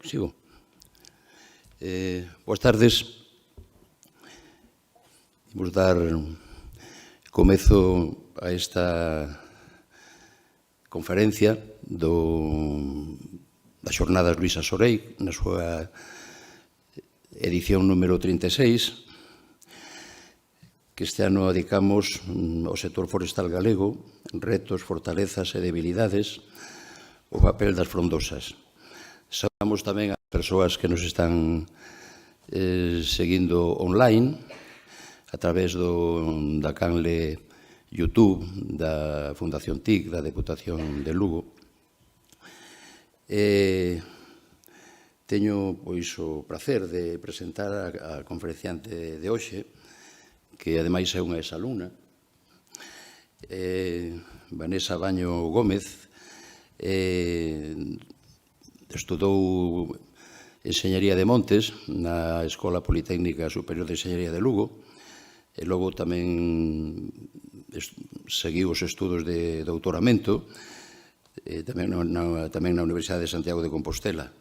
Sigo. Boas tardes. Imos dar comezo a esta conferencia das Xornadas Luisa Sorei, na súa edición número 36, que este ano dedicamos ao sector forestal galego, retos, fortalezas e debilidades, o papel das frondosas. Saudamos tamén as persoas que nos están seguindo online a través da canle YouTube da Fundación TIC, da Deputación de Lugo. Teño pois o prazer de presentar a conferenciante de hoxe, que ademais é unha exalumna, Vanessa Baño Gómez. Estudou Enxeñería de Montes na Escola Politécnica Superior de Enxeñería de Lugo e logo tamén seguiu os estudos de doutoramento tamén na Universidade de Santiago de Compostela.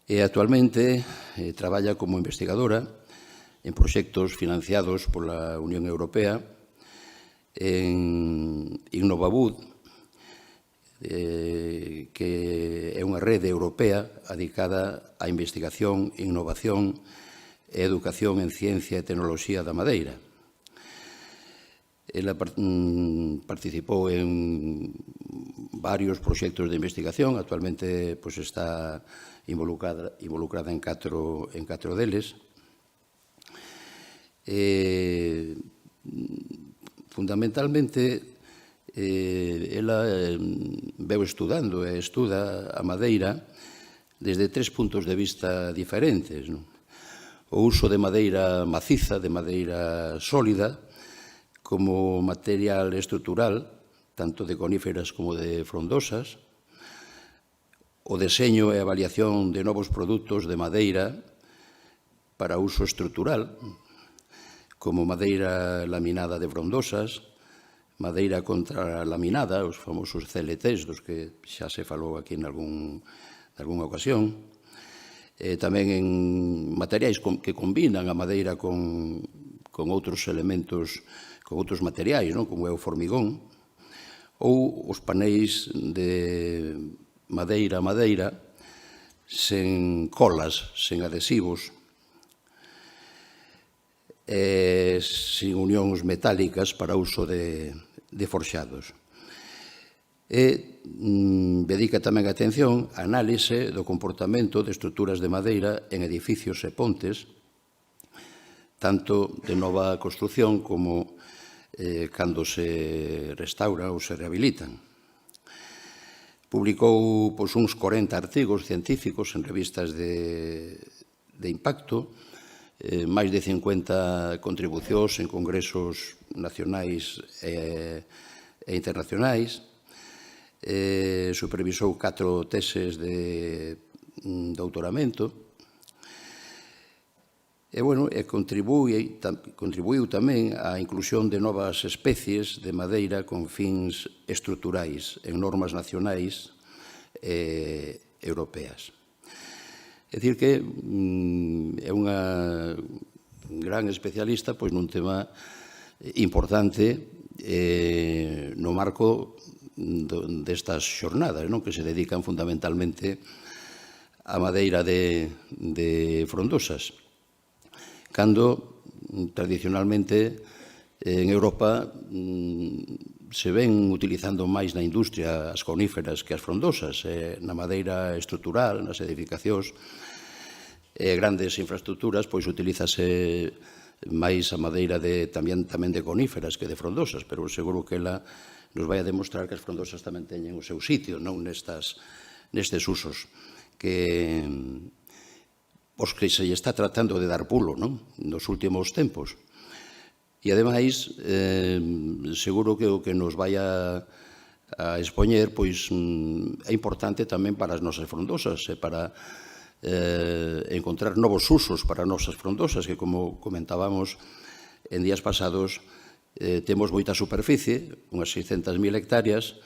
E actualmente traballa como investigadora en proxectos financiados pola Unión Europea en Innovabud, que é unha rede europea dedicada á investigación, innovación e educación en ciencia e tecnoloxía da madeira. Ela participou en varios proxectos de investigación, actualmente está involucrada en catro deles. Fundamentalmente, ela veu estudando e estuda a madeira desde tres puntos de vista diferentes. O uso de madeira maciza, de madeira sólida, como material estrutural, tanto de coníferas como de frondosas, o deseño e avaliación de novos produtos de madeira para uso estrutural, como madeira laminada de frondosas, madeira contralaminada, os famosos CLTs, dos que xa se falou aquí en algunha ocasión. Tamén en materiais que combinan a madeira con outros elementos, con outros materiais, como é o formigón, ou os paneis de madeira a madeira sen colas, sen adhesivos, sin unións metálicas para uso de forxados. Dedica tamén atención á análise do comportamento de estruturas de madeira en edificios e pontes, tanto de nova construción como cando se restauran ou se rehabilitan. Publicou uns 40 artigos científicos en revistas de impacto, máis de 50 contribucións en congresos nacionais e internacionais, supervisou 4 teses de doutoramento e contribuiu tamén á inclusión de novas especies de madeira con fins estruturais en normas nacionais e europeas. É dicir que é unha gran especialista nun tema importante no marco destas xornadas, que se dedican fundamentalmente á madeira de frondosas, cando tradicionalmente en Europa se ven utilizando máis na industria as coníferas que as frondosas, na madeira estrutural, nas edificacións, grandes infraestructuras, utilízase máis a madeira tamén de coníferas que de frondosas, pero seguro que ela nos vai a demostrar que as frondosas tamén teñen o seu sitio nestes usos que os que se está tratando de dar pulo nos últimos tempos. E, ademais, seguro que o que nos vai a expoñer é importante tamén para as nosas frondosas e para encontrar novos usos para as nosas frondosas, que, como comentábamos en días pasados, temos moita superficie, unhas 600.000 hectáreas,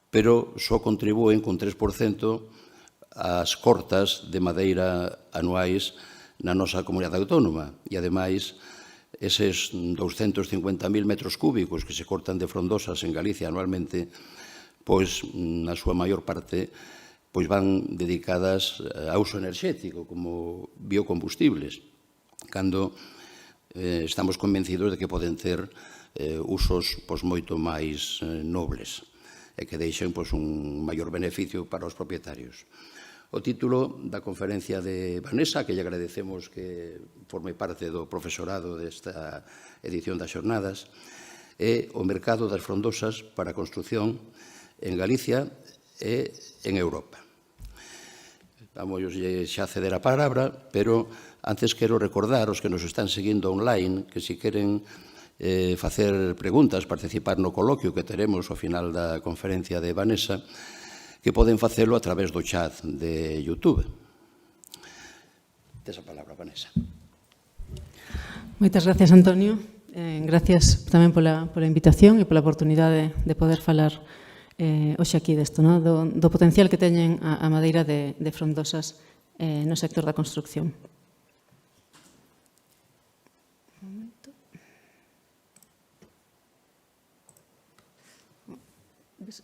pero só contribúen con 3% as cortas de madeira anuais na nosa comunidade autónoma. E, ademais, eses 250.000 metros cúbicos que se cortan de frondosas en Galicia anualmente, pois, na súa maior parte, pois van dedicadas a uso enerxético, como biocombustibles, cando estamos convencidos de que poden ter usos moito máis nobles e que deixen un maior beneficio para os propietarios. O título da conferencia de Vanessa, que lle agradecemos que forme parte do profesorado desta edición das xornadas, é o mercado das frondosas para a construción en Galicia e en Europa. Vamos xa ceder a palabra, pero antes quero recordar aos que nos están seguindo online que se queren facer preguntas, participar no coloquio que teremos ao final da conferencia de Vanessa, que poden facelo a través do chat de YouTube. Tes a palabra, Vanessa. Moitas gracias, Antonio. Gracias tamén pola invitación e pola oportunidade de poder falar hoxe aquí desto, do potencial que teñen a madeira de frondosas no sector da construcción.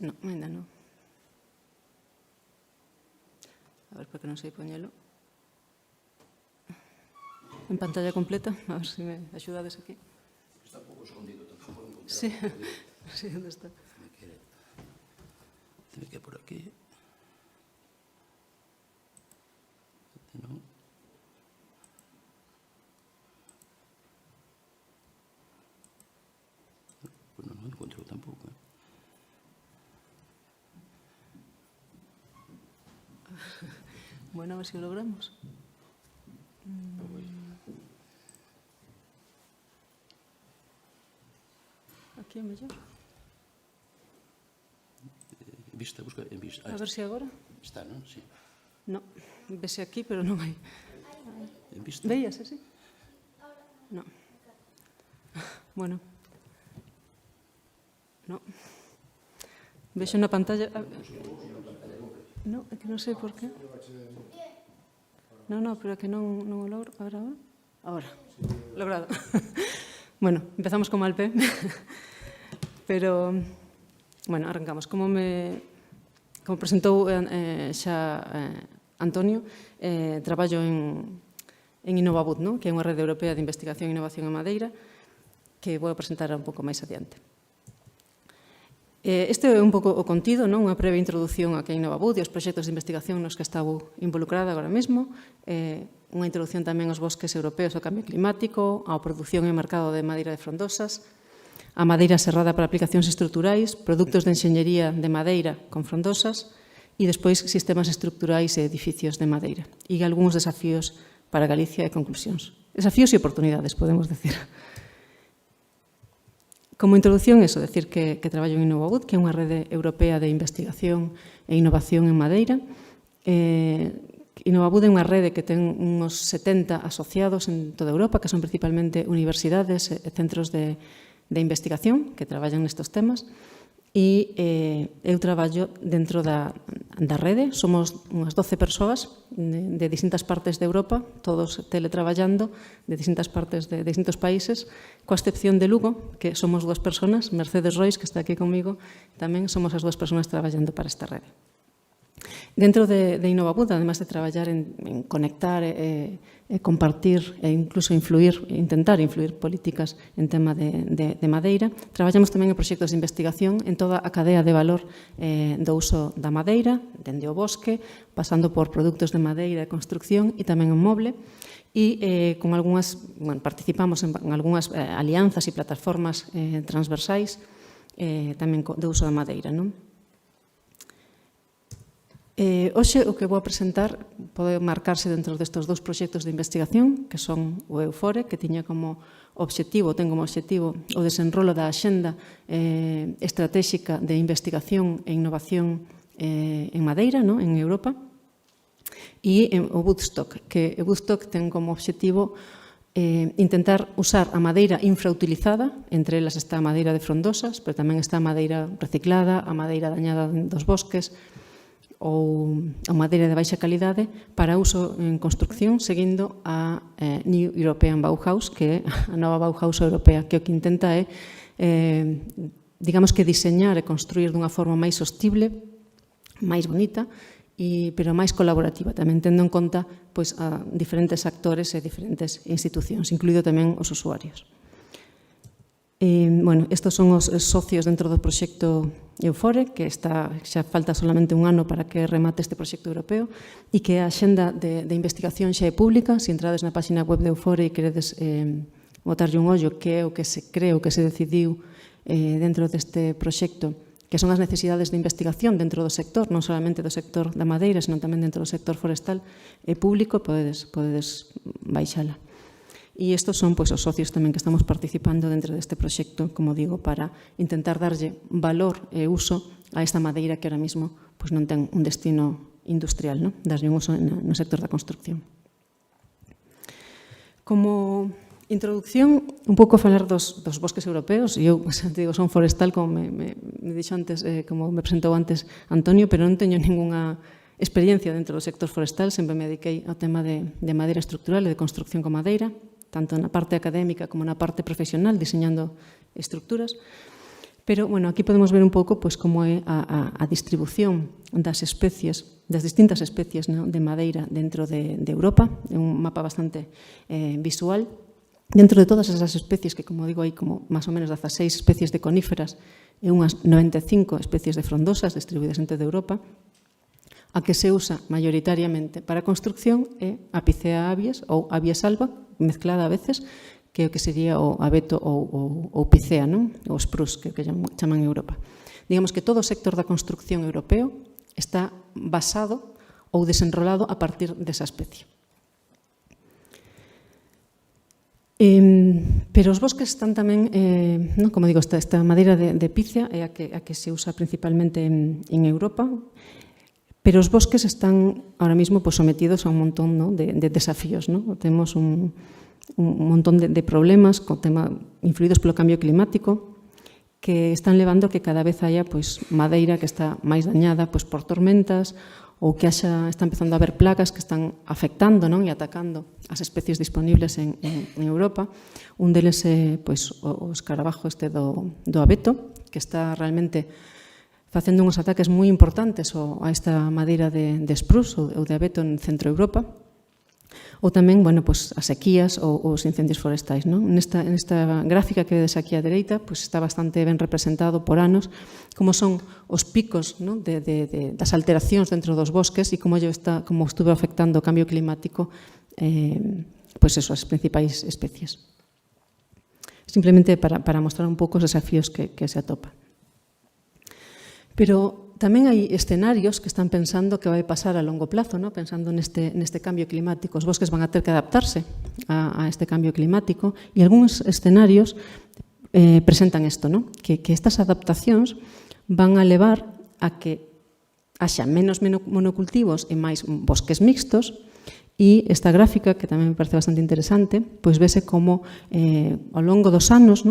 No, ainda non. A ver, porque non sei poñelo. En pantalla completa, a ver se me axudades aquí. Está un pouco escondido, tampouco. Sí, sí, onde está? Tiene que por aquí. Non. Bueno, non encontro tampouco. Bueno, a ver se o logramos. Aquí é mellor. Vista, busca en vista. A ver se agora. Está, non? Sí. No, vese aquí, pero non hai. En vista. Veías, así? No. Bueno. No. Vexo na pantalla... No, é que non sei por qué. No, pero é que non o logro. A ver, agora. Ahora. Logrado. Bueno, empezamos con mal pé. Pero, bueno, arrancamos. Como presentou xa Antonio, traballo en Innovabud, que é unha rede europea de investigación e innovación en madeira, que vou presentar un pouco máis adiante. Este é un pouco o contido, unha breve introducción a que é Innovabud e os proxectos de investigación nos que estou involucrada agora mesmo, unha introducción tamén aos bosques europeos ao cambio climático, á produción e mercado de madeira de frondosas, a madeira serrada para aplicacións estruturais, produtos de enxeñería de madeira con frondosas e despois sistemas estruturais e edificios de madeira. E algúns desafíos para Galicia e conclusións. Desafíos e oportunidades, podemos decir. Como introducción, eso, decir que traballo en Innovabud, que é unha rede europea de investigación e innovación en madeira. Innovabud é unha rede que ten uns 70 asociados en toda Europa, que son principalmente universidades e centros de investigación que traballan nestes temas. E eu traballo dentro da rede, somos unhas 12 persoas de distintas partes de Europa, todos teletraballando de distintas partes de distintos países, coa excepción de Lugo, que somos 2 persoas, Mercedes Rois, que está aquí comigo, tamén somos as 2 persoas traballando para esta rede. Dentro de Innovabud, además de traballar en conectar e compartir e incluso intentar influir políticas en tema de madeira, traballamos tamén en proxectos de investigación en toda a cadea de valor do uso da madeira, dende o bosque, pasando por produtos de madeira e construcción e tamén en moble, e participamos en algunhas alianzas e plataformas transversais tamén de uso da madeira, non? Hoxe o que vou a presentar pode marcarse dentro destes 2 proxectos de investigación, que son o EUFORE, que tiña como objetivo, ten como objetivo o desenrolo da axenda estratégica de investigación e innovación en madeira, en Europa, e o Woodstock, que o Woodstock ten como objetivo intentar usar a madeira infrautilizada, entre elas está a madeira de frondosas, pero tamén está a madeira reciclada, a madeira dañada dos bosques, ou madeira de baixa calidade para uso en construcción, seguindo a New European Bauhaus, que é a nova Bauhaus europea, que o que intenta é, digamos que diseñar e construir dunha forma máis sostible, máis bonita, pero máis colaborativa, tamén tendo en conta pois, a diferentes actores e diferentes institucións, incluído tamén os usuarios. Bueno, estes son os socios dentro do proxecto Eufore, que xa falta solamente un ano para que remate este proxecto europeo, e que a xenda de investigación xa é pública. Se entrades na página web de Eufore e queredes botarlle un ollo, que é o que se creo que se decidiu dentro deste proxecto, que son as necesidades de investigación dentro do sector, non solamente do sector da madeira, senón tamén dentro do sector forestal e público, podedes baixala. E estes son os socios tamén que estamos participando dentro deste proxecto, como digo, para intentar darlle valor e uso a esta madeira que ahora mismo non ten un destino industrial, darlle un uso no sector da construcción. Como introducción, un pouco falar dos bosques europeos. Eu, digo, son forestal, como me dixo antes, como me presentou antes Antonio, pero non teño ningunha experiencia dentro do sector forestal. Sempre me dediquei ao tema de madeira estructural e de construcción con madeira, tanto na parte académica como na parte profesional, diseñando estructuras. Pero, bueno, aquí podemos ver un pouco como é a distribución das especies, das distintas especies de madeira dentro de Europa. É un mapa bastante visual. Dentro de todas esas especies, que, como digo, hai como máis ou menos 16 especies de coníferas e unhas 95 especies de frondosas distribuídas en toda Europa, a que se usa maioritariamente para a construcción é a Picea abies ou Abies alba, mezclada a veces, que é o que sería o abeto ou Picea, o spruce, que chaman en Europa. Digamos que todo o sector da construcción europeo está basado ou desenrolado a partir desa especie. Pero os bosques están tamén, como digo, esta madeira de pícea é a que se usa principalmente en Europa, pero os bosques están ahora mismo sometidos a un montón de desafíos. Temos un montón de problemas influídos polo cambio climático que están levando a que cada vez haya madeira que está máis dañada por tormentas, ou que está empezando a haber plagas que están afectando e atacando as especies disponibles en Europa. Un deles é o escarabajo do abeto, que está realmente facendo uns ataques moi importantes a esta madeira de spruce ou de abeto en Centro Europa. Ou tamén, as sequías ou os incendios forestais. Nesta gráfica que vedes aquí á dereita está bastante ben representado por anos como son os picos das alteracións dentro dos bosques e como estuvo afectando o cambio climático as principais especies. Simplemente para mostrar un pouco os desafíos que se atopan. Pero tamén hai escenarios que están pensando que vai pasar a longo plazo, pensando neste cambio climático. Os bosques van a ter que adaptarse a este cambio climático e algúns escenarios presentan isto, que estas adaptacións van a levar a que haxa menos monocultivos e máis bosques mixtos. E esta gráfica, que tamén me parece bastante interesante, vese como ao longo dos anos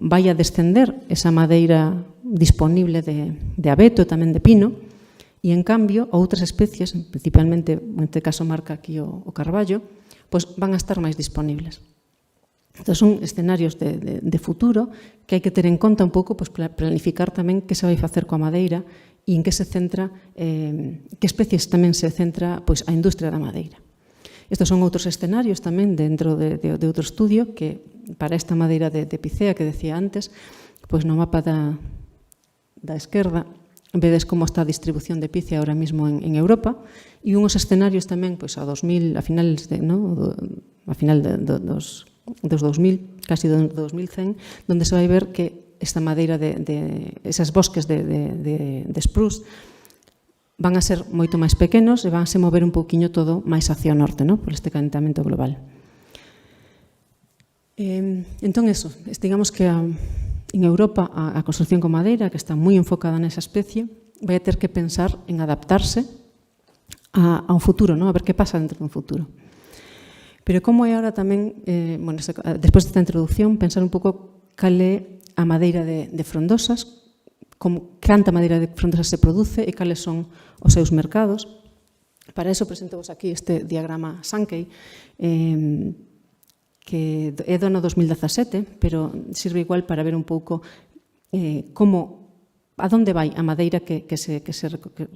vai a descender esa madeira disponible de abeto e tamén de pino, e en cambio outras especies, principalmente, neste caso marca aquí o carballo, van a estar máis disponibles. Entón son escenarios de futuro que hai que ter en conta un pouco para planificar tamén que se vai facer coa madeira e en que se centra, que especies tamén se centra a industria da madeira. Estes son outros escenarios tamén dentro de outro estudio que para esta madeira de picea que decía antes, no mapa da esquerda vedes como está a distribución de picea ahora mismo en Europa e unhos escenarios tamén a final dos 2000, casi do 2100, onde se vai ver que esta madeira esas bosques de spruce van a ser moito máis pequenos e van a se mover un pouquiño todo máis hacia o norte, por este calentamento global. Entón, digamos que en Europa a construcción con madeira, que está moi enfocada nesa especie, vai a ter que pensar en adaptarse a un futuro, a ver que pasa dentro dun futuro. Pero como é ahora tamén, despois desta introducción, pensar un pouco cal é a madeira de frondosas, canta madeira de frondosa se produce e cales son os seus mercados. Para eso presento aquí este diagrama Sankey, que é do ano 2017, pero sirve igual para ver un pouco a donde vai a madeira que se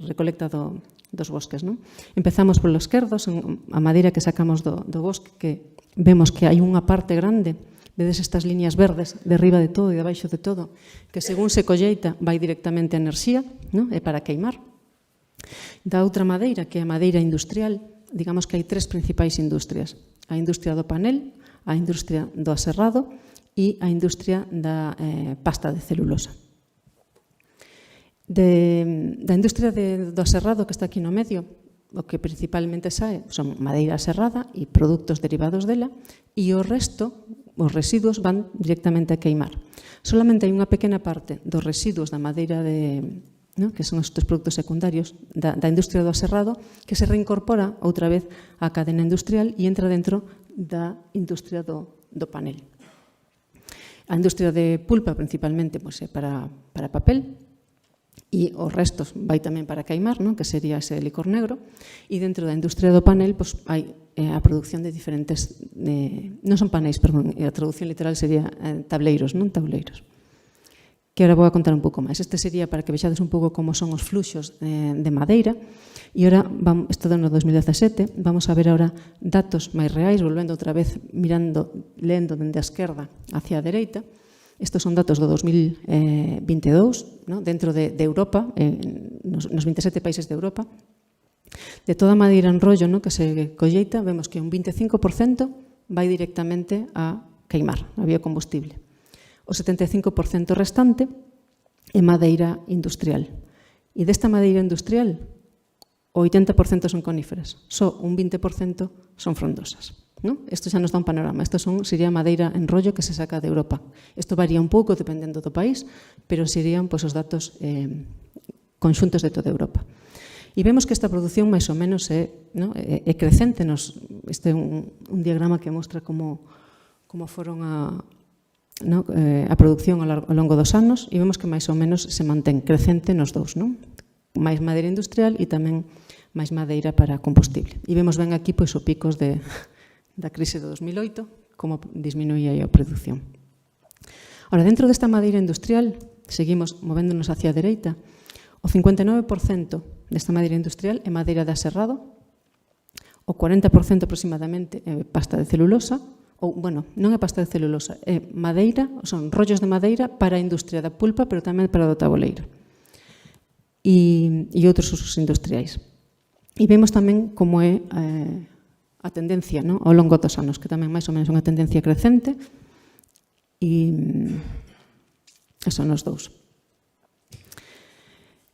recolecta dos bosques. Empezamos polo esquerdo, a madeira que sacamos do bosque, que vemos que hai unha parte grande, vedes estas líneas verdes de riba de todo e de baixo de todo, que según se colleita vai directamente a enerxía, é para queimar. Da outra madeira, que é a madeira industrial, digamos que hai tres principais industrias. A industria do panel, a industria do aserrado e a industria da pasta de celulosa. Da industria do aserrado, que está aquí no medio, o que principalmente sae son madeira aserrada e produtos derivados dela, e o resto, os residuos, van directamente a queimar. Solamente hai unha pequena parte dos residuos da madeira que son estes produtos secundarios da industria do aserrado, que se reincorpora outra vez á cadena industrial e entra dentro da industria do panel. A industria de pulpa, principalmente, é para papel, e os restos vai tamén para queimar, que sería ese licor negro, e dentro da industria do panel hai a produción de diferentes, non son panéis, perdón, a traducción literal sería tableiros, que agora vou a contar un pouco máis. Este sería para que vexades un pouco como son os fluxos de madeira, e agora, isto do ano 2017, vamos a ver agora datos máis reais, volvendo outra vez, lendo dende a esquerda hacia a dereita. Estes son datos do 2022, dentro de Europa, nos 27 países de Europa. De toda a madeira en rollo que se colleita, vemos que un 25% vai directamente a queimar, a biocombustible. O 75% restante é madeira industrial. E desta madeira industrial, o 80% son coníferas, só un 20% son frondosas. Isto xa nos dá un panorama. Isto sería madeira en rollo que se saca de Europa. Isto varía un pouco dependendo do país, pero serían os datos conxuntos de toda Europa. E vemos que esta produción máis ou menos é crecente. Este é un diagrama que mostra como foron a produción ao longo dos anos, e vemos que máis ou menos se mantén crecente nos dous. Máis madeira industrial e tamén máis madeira para combustible. E vemos ben aquí os picos da crise de 2008, como disminuía a produción. Ahora, dentro desta madeira industrial, seguimos movéndonos hacia a dereita, o 59% desta madeira industrial é madeira de aserrado, o 40% aproximadamente é pasta de celulosa, ou, non é pasta de celulosa, é madeira, son rollos de madeira para a industria da pulpa, pero tamén para do tabuleiro, e outros usos industriais. E vemos tamén como é a tendencia ao longo dos anos, que tamén máis ou menos é unha tendencia crecente, e son os dous.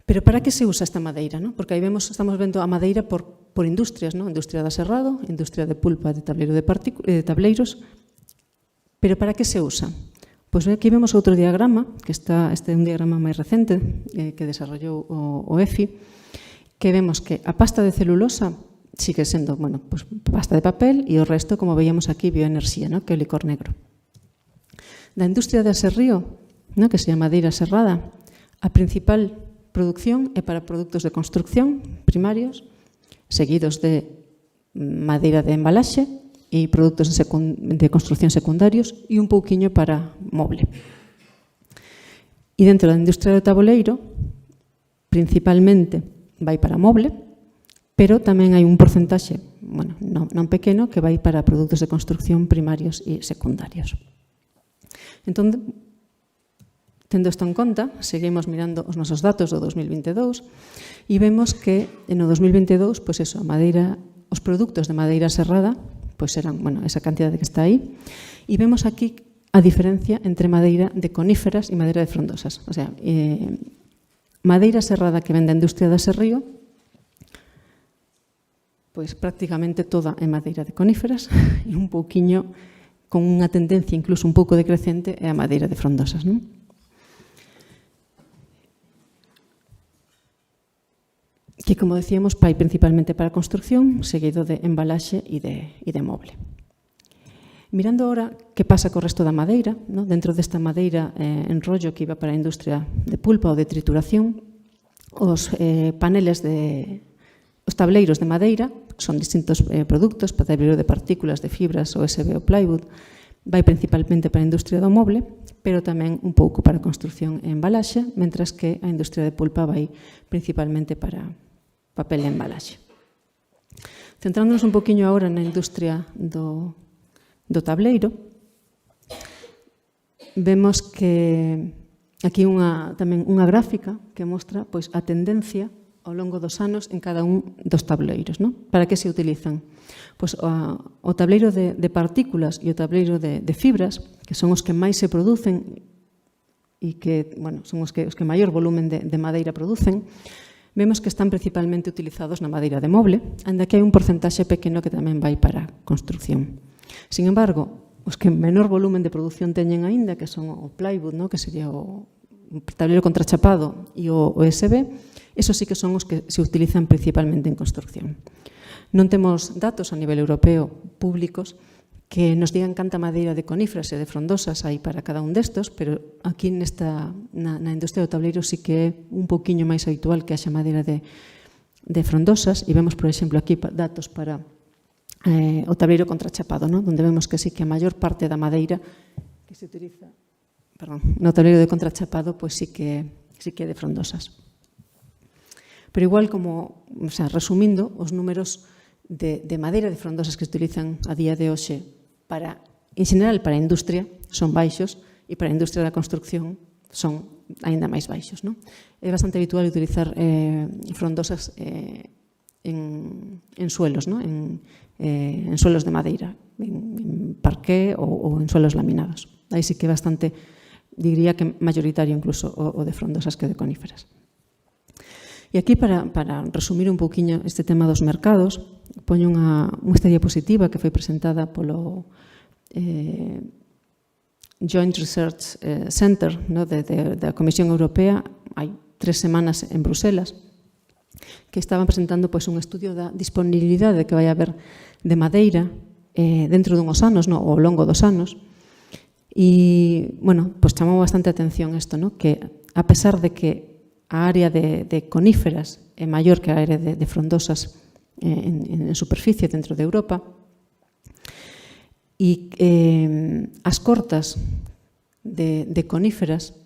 Pero para que se usa esta madeira? Porque aí estamos vendo a madeira por industrias, industria de aserrado, industria de pulpa, de tableiro de tableiros, pero para que se usa? Pois aquí vemos outro diagrama, que este é un diagrama máis recente, que desarrollou o EFI, que vemos que a pasta de celulosa sigue sendo, pasta de papel, e o resto, como veíamos aquí, bioenerxía, que é o licor negro. Da industria de aserrío, que se llama madeira aserrada, a principal producción é para produtos de construcción primarios, seguidos de madeira de embalaxe e produtos de construcción secundarios, e un pouquiño para moble. E dentro da industria do tabuleiro, principalmente vai para moble, pero tamén hai un porcentaxe, non pequeno, que vai para produtos de construcción primarios e secundarios. Entón, tendo isto en conta, seguimos mirando os nosos datos do 2022 e vemos que no 2022, os produtos de madeira aserrada eran esa cantidade que está aí, e vemos aquí a diferencia entre madeira de coníferas e madeira de frondosas. O sea, madeira aserrada que ven da industria de aserrío, prácticamente toda é madeira de coníferas, e un pouquiño, con unha tendencia incluso un pouco decrecente, é a madeira de frondosas. Que, como decíamos, vai principalmente para a construcción, seguido de embalaxe e de moble. Mirando ahora que pasa co resto da madeira, no? Dentro desta madeira en rollo que iba para a industria de pulpa ou de trituración, os tableiros de madeira, son distintos produtos, tableiro de partículas, de fibras, OSB ou plywood, vai principalmente para a industria do moble, pero tamén un pouco para a construción e embalaxe, mentras que a industria de pulpa vai principalmente para papel e embalaxe. Centrándonos un poquinho agora na industria do tableiro, vemos que aquí tamén unha gráfica que mostra pois, a tendencia ao longo dos anos en cada un dos tableiros. ¿No? Para que se utilizan? Pois, o tableiro de partículas e o tableiro de fibras, que son os que máis se producen e que son os que maior volumen de madeira producen, vemos que están principalmente utilizados na madeira de moble, ainda que hai un porcentaxe pequeno que tamén vai para a construción. Sin embargo, os que menor volumen de produción teñen aínda, que son o plywood, ¿no? Que sería o tableiro contrachapado e o OSB, esos sí que son os que se utilizan principalmente en construción. Non temos datos a nivel europeo públicos que nos digan canta madeira de coníferas e de frondosas hai para cada un destos, pero aquí na industria do tableiro sí que é un poquinho máis habitual que haxa madeira de frondosas, e vemos, por exemplo, aquí datos para o tableiro contrachapado, ¿no? Donde vemos que sí que a maior parte da madeira que se utiliza no tableiro de contrachapado pois sí que é de frondosas. Pero igual como, resumindo, os números de madeira de frondosas que se utilizan a día de hoxe en general para a industria son baixos e para a industria da construcción son aínda máis baixos. ¿No? É bastante habitual utilizar frondosas en suelos, ¿no? en suelos de madeira, en parqué ou en suelos laminados. Aí sí que é bastante, diría que mayoritario incluso o de frondosas que o de coníferas. E aquí, para resumir un pouquiño este tema dos mercados, poño esta diapositiva que foi presentada polo Joint Research Center, ¿no? da Comisión Europea, hai 3 semanas en Bruselas, que estaban presentando pois, un estudio da disponibilidade que vai haber de madeira dentro dunhos anos, ¿no? Ao longo dos anos. E, pois chamou bastante atención isto, ¿no? Que a pesar de que a área de coníferas é maior que a área de frondosas en superficie dentro de Europa, e as cortas de coníferas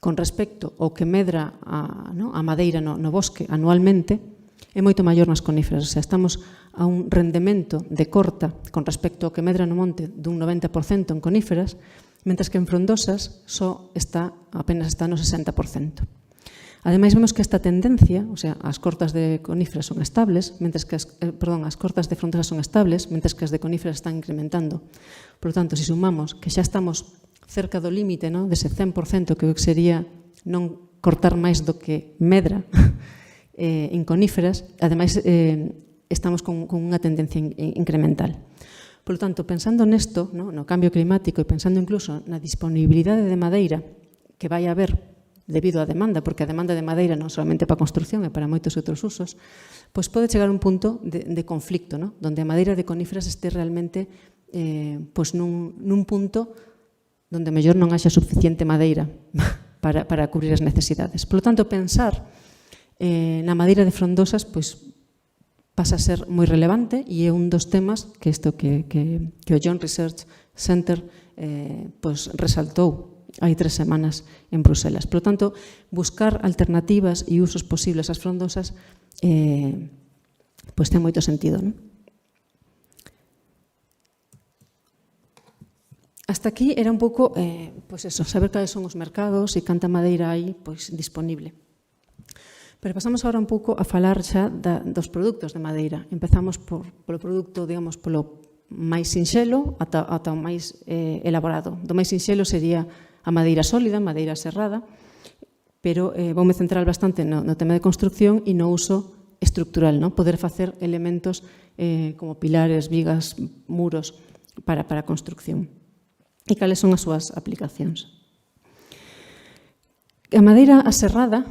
con respecto ao que medra a madeira no bosque anualmente é moito maior nas coníferas. O sea, estamos a un rendemento de corta con respecto ao que medra no monte dun 90% en coníferas, mentres que en frondosas apenas está no 60%. Ademais, vemos que esta tendencia, o sea, as cortas de coníferas son estables, as cortas de frondosas son estables, mentres que as de coníferas están incrementando. Por lo tanto, se sumamos que xa estamos cerca do límite, ¿no? Dese 100% que sería non cortar máis do que medra en coníferas, ademais estamos con unha tendencia incremental. Por lo tanto, pensando nesto, no cambio climático e pensando incluso na disponibilidade de madeira que vai haber debido á demanda, porque a demanda de madeira non solamente para a construción, é para moitos outros usos, pois pode chegar a un punto de conflicto, ¿no? Donde a madeira de coníferas este realmente pois nun punto donde mellor non haxa suficiente madeira para cubrir as necesidades. Por lo tanto, pensar na madeira de frondosas pois pasa a ser moi relevante e é un dos temas que o Joint Research Center pois resaltou hai 3 semanas en Bruselas. Por lo tanto, buscar alternativas e usos posibles ás frondosas pois ten moito sentido, non? Hasta aquí era un pouco saber cales son os mercados e canta madeira hai disponible. Pero pasamos agora un pouco a falar xa dos produtos de madeira. Empezamos polo produto, digamos, polo máis sinxelo ata o máis elaborado. Do máis sinxelo sería a madeira sólida, madeira serrada, pero voume centrar bastante no tema de construcción e no uso estructural, ¿no? Poder facer elementos como pilares, vigas, muros para a construcción. E cales son as súas aplicacións? A madeira aserrada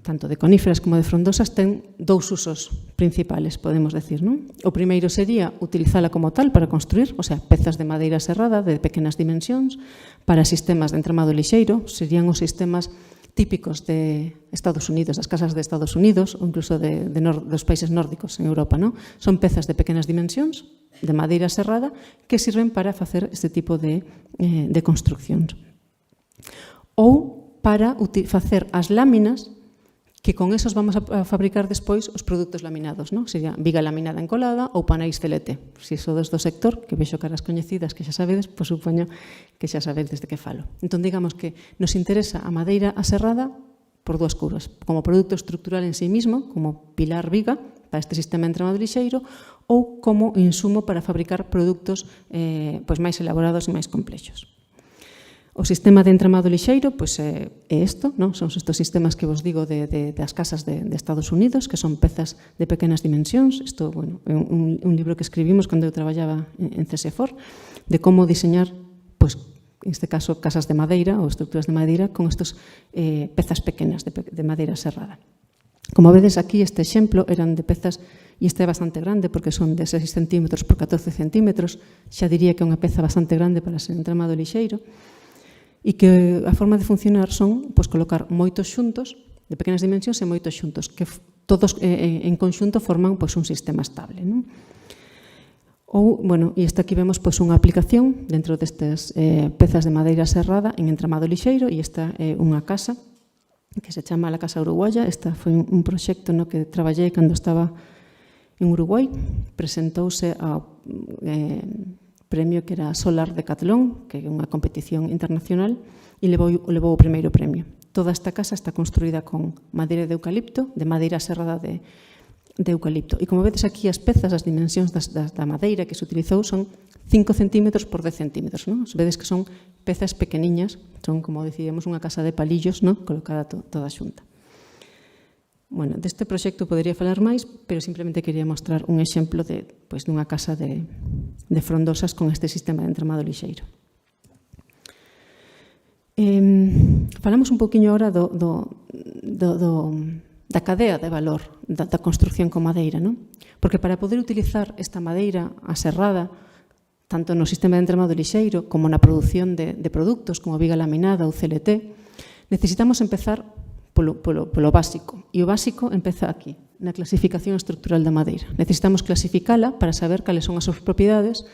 tanto de coníferas como de frondosas, ten dous usos principales, podemos decir, non? O primeiro sería utilizala como tal para construir, o sea, pezas de madeira serrada de pequenas dimensións para sistemas de entramado lixeiro, serían os sistemas típicos de Estados Unidos, das casas de Estados Unidos ou incluso dos países nórdicos en Europa, non? Son pezas de pequenas dimensións, de madeira serrada, que sirven para facer este tipo de construccións. Ou para facer as láminas que con esos vamos a fabricar despois os produtos laminados, non? Sería viga laminada encolada ou paneis CLT. Se sodes do sector, que vexo caras coñecidas que xa sabedes, pois supoño que xa sabedes de que falo. Entón, digamos que nos interesa a madeira aserrada por dúas cousas, como produto estructural en sí mismo, como pilar viga para este sistema de entramado lixeiro, ou como insumo para fabricar produtos máis elaborados e máis complexos. O sistema de entramado lixeiro é isto, son estes sistemas que vos digo das casas de Estados Unidos, que son pezas de pequenas dimensións. Isto é un libro que escribimos cando eu traballaba en CSFOR, de como diseñar, en este caso, casas de madeira ou estructuras de madeira con estas pezas pequenas de madeira serrada. Como vedes aquí, este exemplo eran de pezas, e este é bastante grande porque son de 6 centímetros por 14 centímetros, xa diría que é unha peza bastante grande para ser entramado lixeiro, e que a forma de funcionar son colocar moitos xuntos, de pequenas dimensións e moitos xuntos, que todos en conxunto forman un sistema estable. Ou, e esta aquí vemos unha aplicación dentro destas pezas de madeira serrada en entramado lixeiro, e esta é unha casa que se chama la Casa Uruguaya. Esta foi un proxecto no que traballei cando estaba en Uruguai. Presentouse ao premio que era Solar Decathlon, que é unha competición internacional, e levou o primeiro premio. Toda esta casa está construída con madeira de eucalipto, de madeira serrada de eucalipto. E como vedes aquí, as pezas, as dimensións da madeira que se utilizou son 5 centímetros por 10 centímetros. Vedes que son pezas pequeniñas, son, como decíamos, unha casa de palillos colocada toda xunta. Deste proxecto podería falar máis, pero simplemente quería mostrar un exemplo dunha casa de frondosas con este sistema de entramado lixeiro. Falamos un poquinho agora da cadea de valor da construcción con madeira, porque para poder utilizar esta madeira aserrada, tanto no sistema de entramado lixeiro como na produción de produtos como viga laminada ou CLT, necesitamos empezar polo básico. E o básico empeza aquí, na clasificación estructural da madeira. Necesitamos clasificala para saber cales son as súas propiedades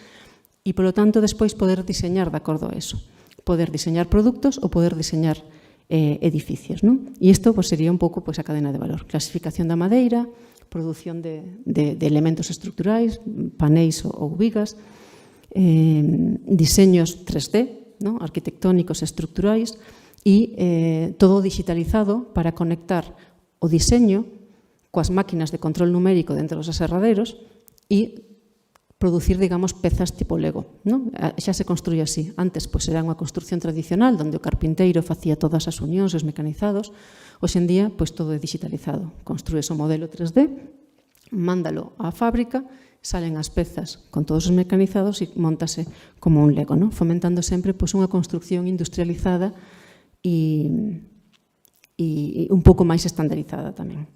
e, polo tanto, despois poder diseñar de acordo a eso. Poder diseñar produtos ou poder diseñar edificios. E isto sería un pouco a cadena de valor. Clasificación da madeira, produción de elementos estructurais, paneis ou vigas, diseños 3D, arquitectónicos e estructurais, e todo digitalizado para conectar o diseño coas máquinas de control numérico dentro dos aserraderos e producir, digamos, pezas tipo Lego. Xa se construye así. Antes era unha construcción tradicional onde o carpinteiro facía todas as unións, os mecanizados. Hoxe en día, todo é digitalizado. Construes o modelo 3D, mándalo á fábrica, salen as pezas con todos os mecanizados e montase como un Lego, fomentando sempre unha construcción industrializada e un pouco máis estandarizada tamén.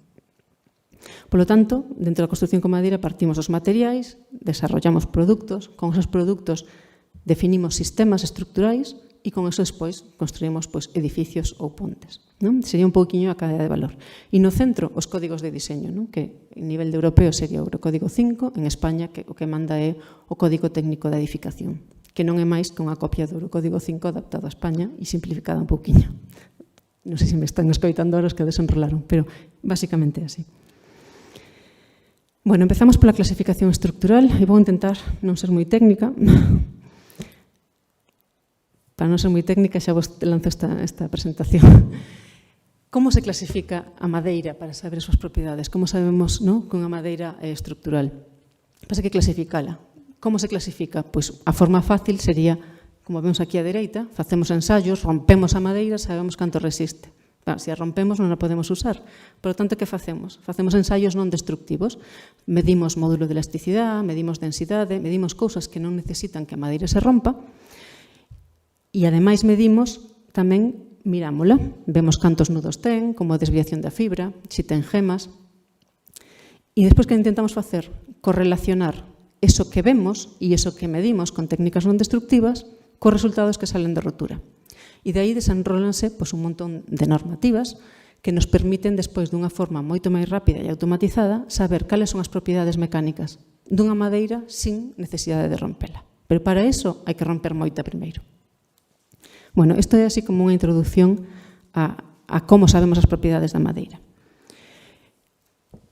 Polo tanto, dentro da construcción con madeira partimos dos materiais, desarrollamos produtos, con esos produtos definimos sistemas estructurais e con eso despois construímos edificios ou pontes. Sería un pouquiño a cadea de valor. E no centro, os códigos de diseño, que en nivel de europeo sería o Eurocódigo 5, en España o que manda é o Código Técnico de Edificación, que non é máis que unha copia do Eurocódigo 5 adaptado a España e simplificada un pouquiño. Non sei se me están escoitando ahora os que desenrolaron, pero basicamente é así. Empezamos pola clasificación estructural e vou intentar non ser moi técnica. Para non ser moi técnica xa vos lanzo esta presentación. Como se clasifica a madeira para saber as súas propiedades? Como sabemos que unha madeira é estructural? Pasa que clasificala. Como se clasifica? A forma fácil sería, como vemos aquí á dereita, facemos ensaios, rompemos a madeira, sabemos canto resiste. Se a rompemos non a podemos usar. Por lo tanto, que facemos? Facemos ensaios non destructivos. Medimos módulo de elasticidade, medimos densidade, medimos cousas que non necesitan que a madeira se rompa e, ademais, medimos tamén mirámola, vemos cantos nudos ten, como a desviación da fibra, se ten gemas, e despois que intentamos facer, correlacionar eso que vemos e eso que medimos con técnicas non destructivas cos resultados que salen da rotura. E de aí desenrólanse un montón de normativas que nos permiten, despois dunha forma moito máis rápida e automatizada, saber cales son as propiedades mecánicas dunha madeira sin necesidade de rompela. Pero para iso hai que romper moita primeiro. Bueno, isto é así como unha introducción a como sabemos as propiedades da madeira.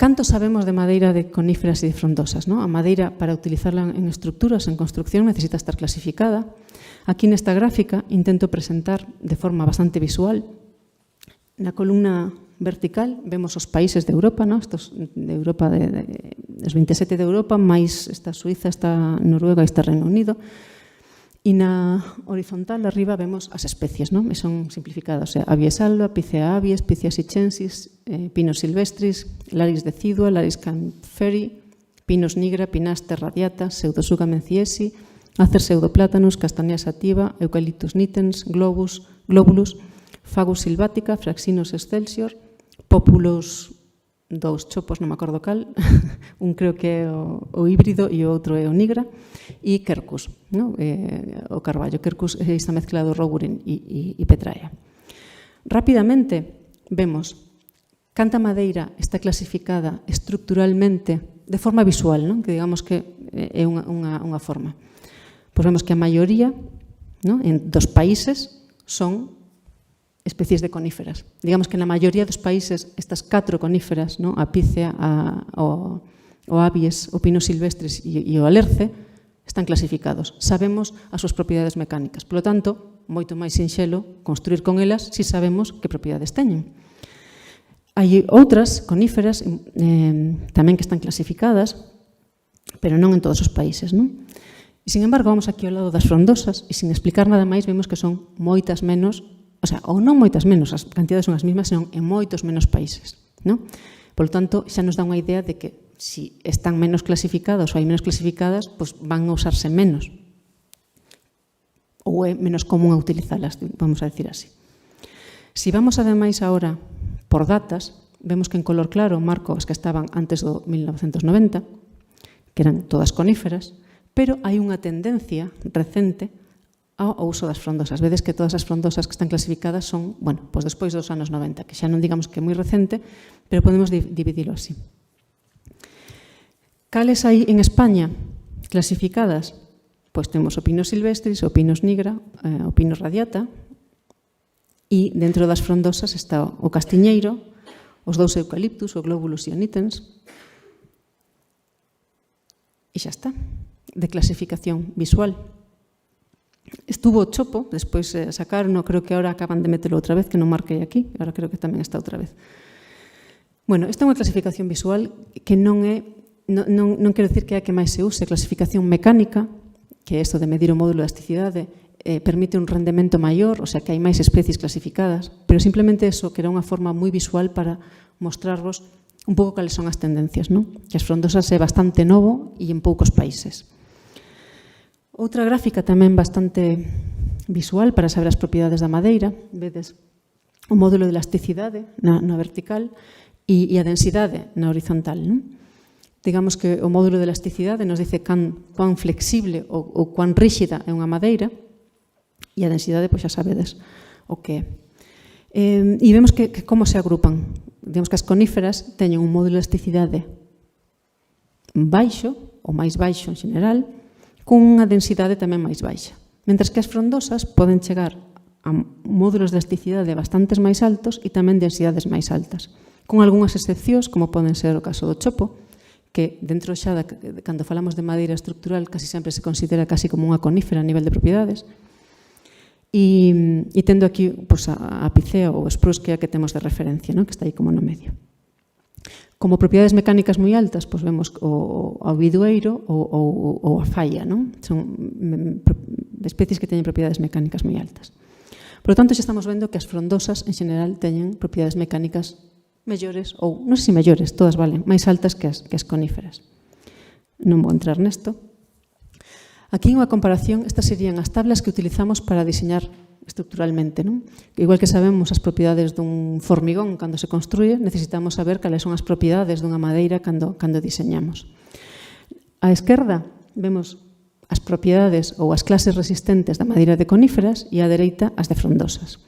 Canto sabemos de madeira de coníferas e de frondosas? A madeira, para utilizarla en estructuras, en construcción, necesita estar clasificada. Aquí nesta gráfica intento presentar de forma bastante visual. Na columna vertical vemos os países de Europa, estos de Europa, os 27 de Europa, máis esta Suiza, esta Noruega e esta Reino Unido. E na horizontal, arriba, vemos as especies, e son simplificadas. Abies alba, Picea abies, Picea sitchensis, Pinus silvestris, Laris decidua, Laris campheri, Pinus nigra, Pinaster radiata, Pseudosuga menciesi, Acer pseudoplátanus, Castanea sativa, Eucalyptus nitens, Globulus, Fagus silvática, Fraxinus excelsior, Populus dous chopos, non me acordo cal, un creo que é o híbrido e o outro é o nigra, e Quercus, o carballo. Quercus é esta mezcla do Rogurin e Petraea. Rapidamente vemos canta madeira está clasificada estructuralmente de forma visual, que digamos que é unha forma. Pois vemos que a maioría dos países son especies de coníferas. Digamos que na maioría dos países estas 4 coníferas, a Picea, o abies, o Pinus silvestris e o alerce, están clasificados. Sabemos as súas propiedades mecánicas. Por lo tanto, moito máis sinxelo construir con elas se sabemos que propiedades teñen. Hai outras coníferas tamén que están clasificadas, pero non en todos os países. E, sin embargo, vamos aquí ao lado das frondosas e, sin explicar nada máis, vemos que son moitas menos, ou non moitas menos, as cantidades son as mesmas, senón en moitos menos países. Por lo tanto, xa nos dá unha idea de que se están menos clasificadas ou hai menos clasificadas, pois van a usarse menos. Ou é menos común a utilizalas, vamos a decir así. Se vamos, ademais, agora por datas, vemos que en color claro marco as que estaban antes do 1990, que eran todas coníferas, pero hai unha tendencia recente ao uso das frondosas. Vedes que todas as frondosas que están clasificadas son, pois despois dos anos 90, que xa non digamos que é moi recente, pero podemos dividilo así. Cales hai en España clasificadas? Pois temos o Pinus silvestris, o Pinus nigra, o Pinus radiata, e dentro das frondosas está o castiñeiro, os 2 eucaliptus, o Globulus e o nitens, e xa está, de clasificación visual. Estuvo o chopo, despois sacaron, creo que ahora acaban de meterlo outra vez, que non marquei aquí, ahora creo que tamén está outra vez. Bueno, esta é unha clasificación visual que non quero dicir que é a que máis se use. Clasificación mecánica, que é isto de medir o módulo de elasticidade, permite un rendemento maior, o sea que hai máis especies clasificadas, pero simplemente eso, que era unha forma moi visual para mostrarvos un pouco cales son as tendencias, que as frondosas é bastante novo e en poucos países. Outra gráfica tamén bastante visual para saber as propiedades da madeira. Vedes o módulo de elasticidade na vertical e a densidade na horizontal. Digamos que o módulo de elasticidade nos dice cuán flexible ou cuán ríxida é unha madeira e a densidade, pois xa sabedes o que é. E vemos que como se agrupan. Digamos que as coníferas teñen un módulo de elasticidade baixo, ou máis baixo en general, con unha densidade tamén máis baixa. Mentres que as frondosas poden chegar a módulos de elasticidade bastantes máis altos e tamén densidades máis altas, con algunhas excepcións, como poden ser o caso do chopo, que dentro xa, cando falamos de madeira estructural, casi sempre se considera casi como unha conífera a nivel de propiedades. E tendo aquí a Picea ou spruce, que é a que temos de referencia, que está aí como no medio. Como propiedades mecánicas moi altas, pois vemos o bidueiro ou a falla, son especies que teñen propiedades mecánicas moi altas. Por lo tanto, xa estamos vendo que as frondosas, en general, teñen propiedades mecánicas mellores, ou non sei se mellores, todas valen, máis altas que as coníferas. Non vou entrar nesto. Aquí unha comparación, estas serían as tablas que utilizamos para diseñar estructuralmente, non? Igual que sabemos as propiedades dun formigón cando se construye, necesitamos saber cales son as propiedades dunha madeira cando diseñamos. Á esquerda vemos as propiedades ou as clases resistentes da madeira de coníferas e á dereita as de frondosas.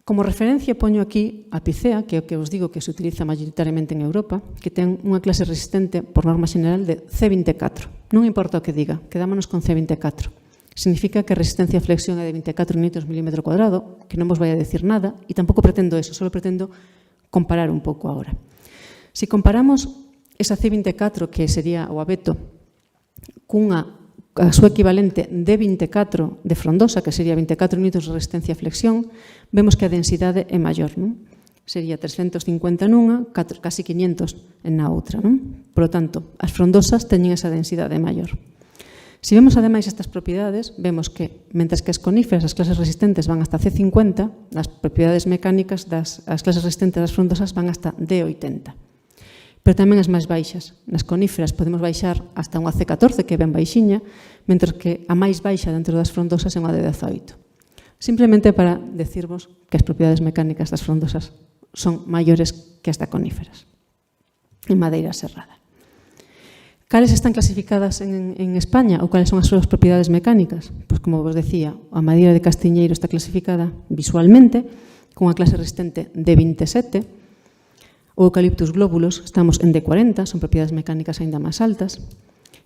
Como referencia poño aquí a picea, que é o que os digo que se utiliza mayoritariamente en Europa, que ten unha clase resistente por norma general de C24. Non importa o que diga, quedámonos con C24. Significa que a resistencia a flexión é de 24 Nm milímetro cuadrado, que non vos vai a decir nada, e tampouco pretendo eso, só pretendo comparar un pouco agora. Se comparamos esa C24, que sería o abeto, a súa equivalente D24 de frondosa, que sería 24 Nm de resistencia a flexión, vemos que a densidade é maior, non? Sería 350 nunha, casi 500 na outra, non? Por lo tanto, as frondosas teñen esa densidade maior. Se vemos ademais estas propiedades, vemos que, mentres que as coníferas, as clases resistentes van hasta C50, as propiedades mecánicas as clases resistentes das frondosas van hasta D80. Pero tamén as máis baixas. Nas coníferas podemos baixar hasta unha C14, que é ben baixiña, mentre que a máis baixa dentro das frondosas é unha D18. Simplemente para decirvos que as propiedades mecánicas das frondosas son maiores que as das coníferas, en madeira serrada. Cales están clasificadas en España ou cales son as súas propiedades mecánicas? Pois, como vos decía, a madeira de castiñeiro está clasificada visualmente con unha clase resistente D27. O Eucalyptus globulus estamos en D40, son propiedades mecánicas aínda máis altas,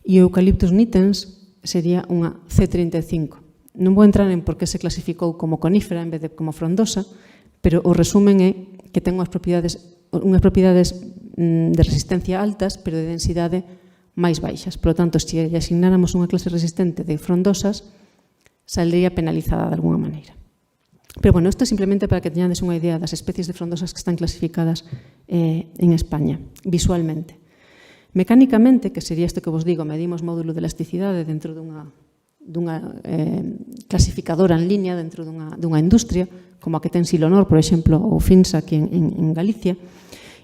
e o Eucalyptus nitens sería unha C35. Non vou entrar en por que se clasificou como conífera en vez de como frondosa, pero o resumen é que ten unhas propiedades de resistencia altas, pero de densidade máis baixas. Por lo tanto, se lle asignáramos unha clase resistente de frondosas, saldría penalizada de alguna maneira. Pero, bueno, isto é simplemente para que teñades unha idea das especies de frondosas que están clasificadas en España, visualmente. Mecánicamente, que sería isto que vos digo, medimos módulo de elasticidade dentro dunha clasificadora en línea, dentro dunha industria, como a que ten Silonor, por exemplo, ou Finsa aquí en Galicia,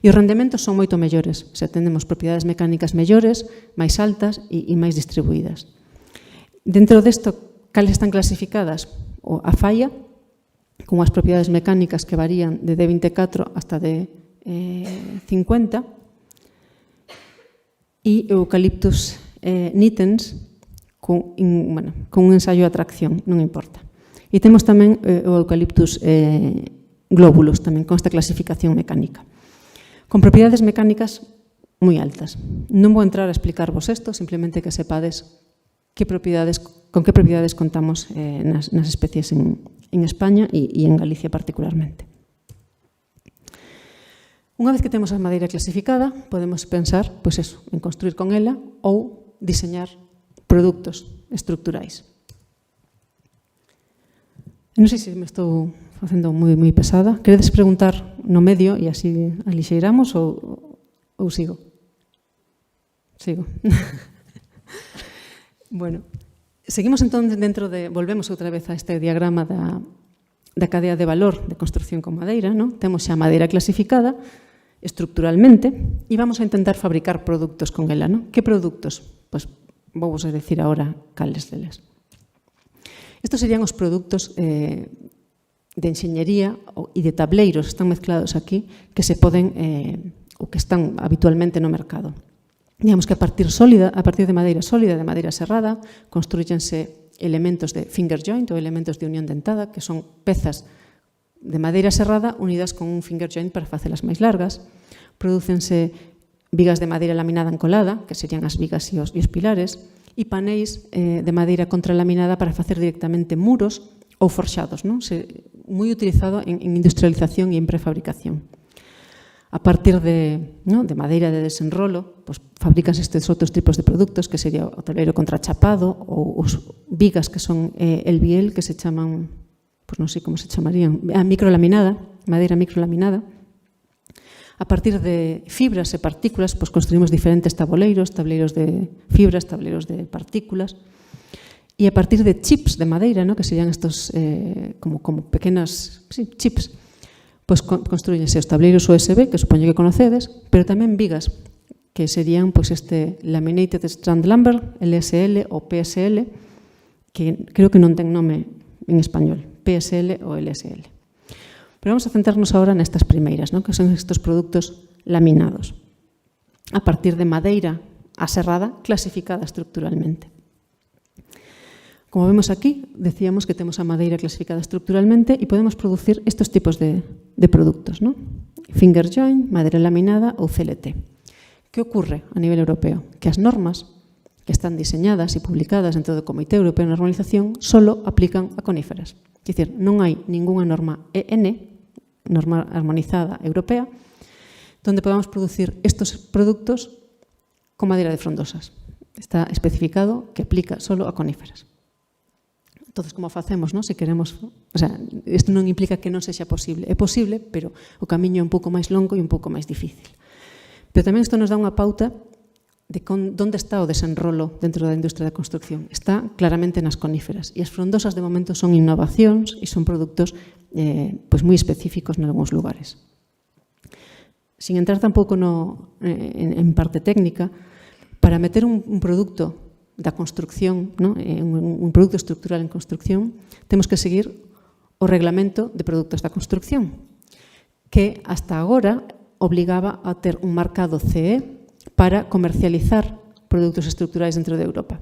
e os rendementos son moito mellores. Se atendemos propiedades mecánicas mellores, máis altas e máis distribuídas. Dentro desto, cales están clasificadas? A falla, con as propiedades mecánicas que varían de D24 hasta D50, e o Eucalyptus nitens con un ensayo de atracción, non importa. E temos tamén o Eucalyptus globulus, tamén con esta clasificación mecánica, con propiedades mecánicas moi altas. Non vou entrar a explicarvos isto, simplemente que sepades con que propiedades contamos nas especies en España e en Galicia particularmente. Unha vez que temos a madeira clasificada, podemos pensar, pois eso, en construir con ela ou diseñar produtos estruturais. Non sei se me estou facendo moi pesada. Queredes preguntar no medio e así alixeiramos ou sigo? Sigo. Bueno, seguimos entón volvemos outra vez a este diagrama da cadea de valor de construcción con madeira, non? Temos xa a madeira clasificada estructuralmente e vamos a intentar fabricar produtos con ela, non? Que produtos? Pois vou vos a decir agora cales deles. Estos serían os produtos de enxeñería e de tableiros, están mezclados aquí, que se poden ou que están habitualmente no mercado. Digamos que a partir de madeira sólida, de madeira serrada, construyense elementos de finger joint ou elementos de unión dentada, que son pezas de madeira serrada unidas con un finger joint para facelas máis largas. Prodúcense vigas de madeira laminada encolada, que serían as vigas e os pilares, e panéis de madeira contralaminada para facer directamente muros ou forxados, non? Moi utilizado en industrialización e en prefabricación. A partir de madeira de desenrolo, pues, fabricanse estes outros tipos de produtos, que sería o tableiro contrachapado ou os vigas que son el biel, que se chaman, pues non sei como se chamarían, microlaminada, madeira microlaminada. A partir de fibras e partículas, pues, construímos diferentes tableiros de fibras, tableiros de partículas. E a partir de chips de madeira, ¿no? Que serían estos como pequenas chips, pues construyense os tableiros USB, que supoño que conocedes, pero tamén vigas, que serían pues, este Laminated Strand Lumber, LSL ou PSL, que creo que non ten nome en español, PSL ou LSL. Pero vamos a centrarnos agora nestas primeiras, que son estes produtos laminados, a partir de madeira aserrada clasificada estructuralmente. Como vemos aquí, decíamos que temos a madeira clasificada estructuralmente e podemos producir estes tipos de produtos, finger joint, madeira laminada ou CLT. Que ocorre a nivel europeo? Que as normas que están diseñadas e publicadas dentro do Comité Europeo de Normalización solo aplican a coníferas. É dicir, non hai ningunha norma EN, norma armonizada europea, donde podamos producir estes produtos con madeira de frondosas. Está especificado que aplica solo a coníferas. Entón, como facemos, se queremos... Isto non implica que non sexa posible. É posible, pero o camiño é un pouco máis longo e un pouco máis difícil. Pero tamén isto nos dá unha pauta de onde está o desenrolo dentro da industria da construcción. Está claramente nas coníferas. E as frondosas, de momento, son innovacións e son produtos moi específicos en algúns lugares. Sin entrar tampouco en parte técnica, para meter un producto da construcción, un producto estructural en construcción, temos que seguir o reglamento de produtos da construcción, que hasta agora obligaba a ter un marcado CE para comercializar produtos estructurais dentro de Europa.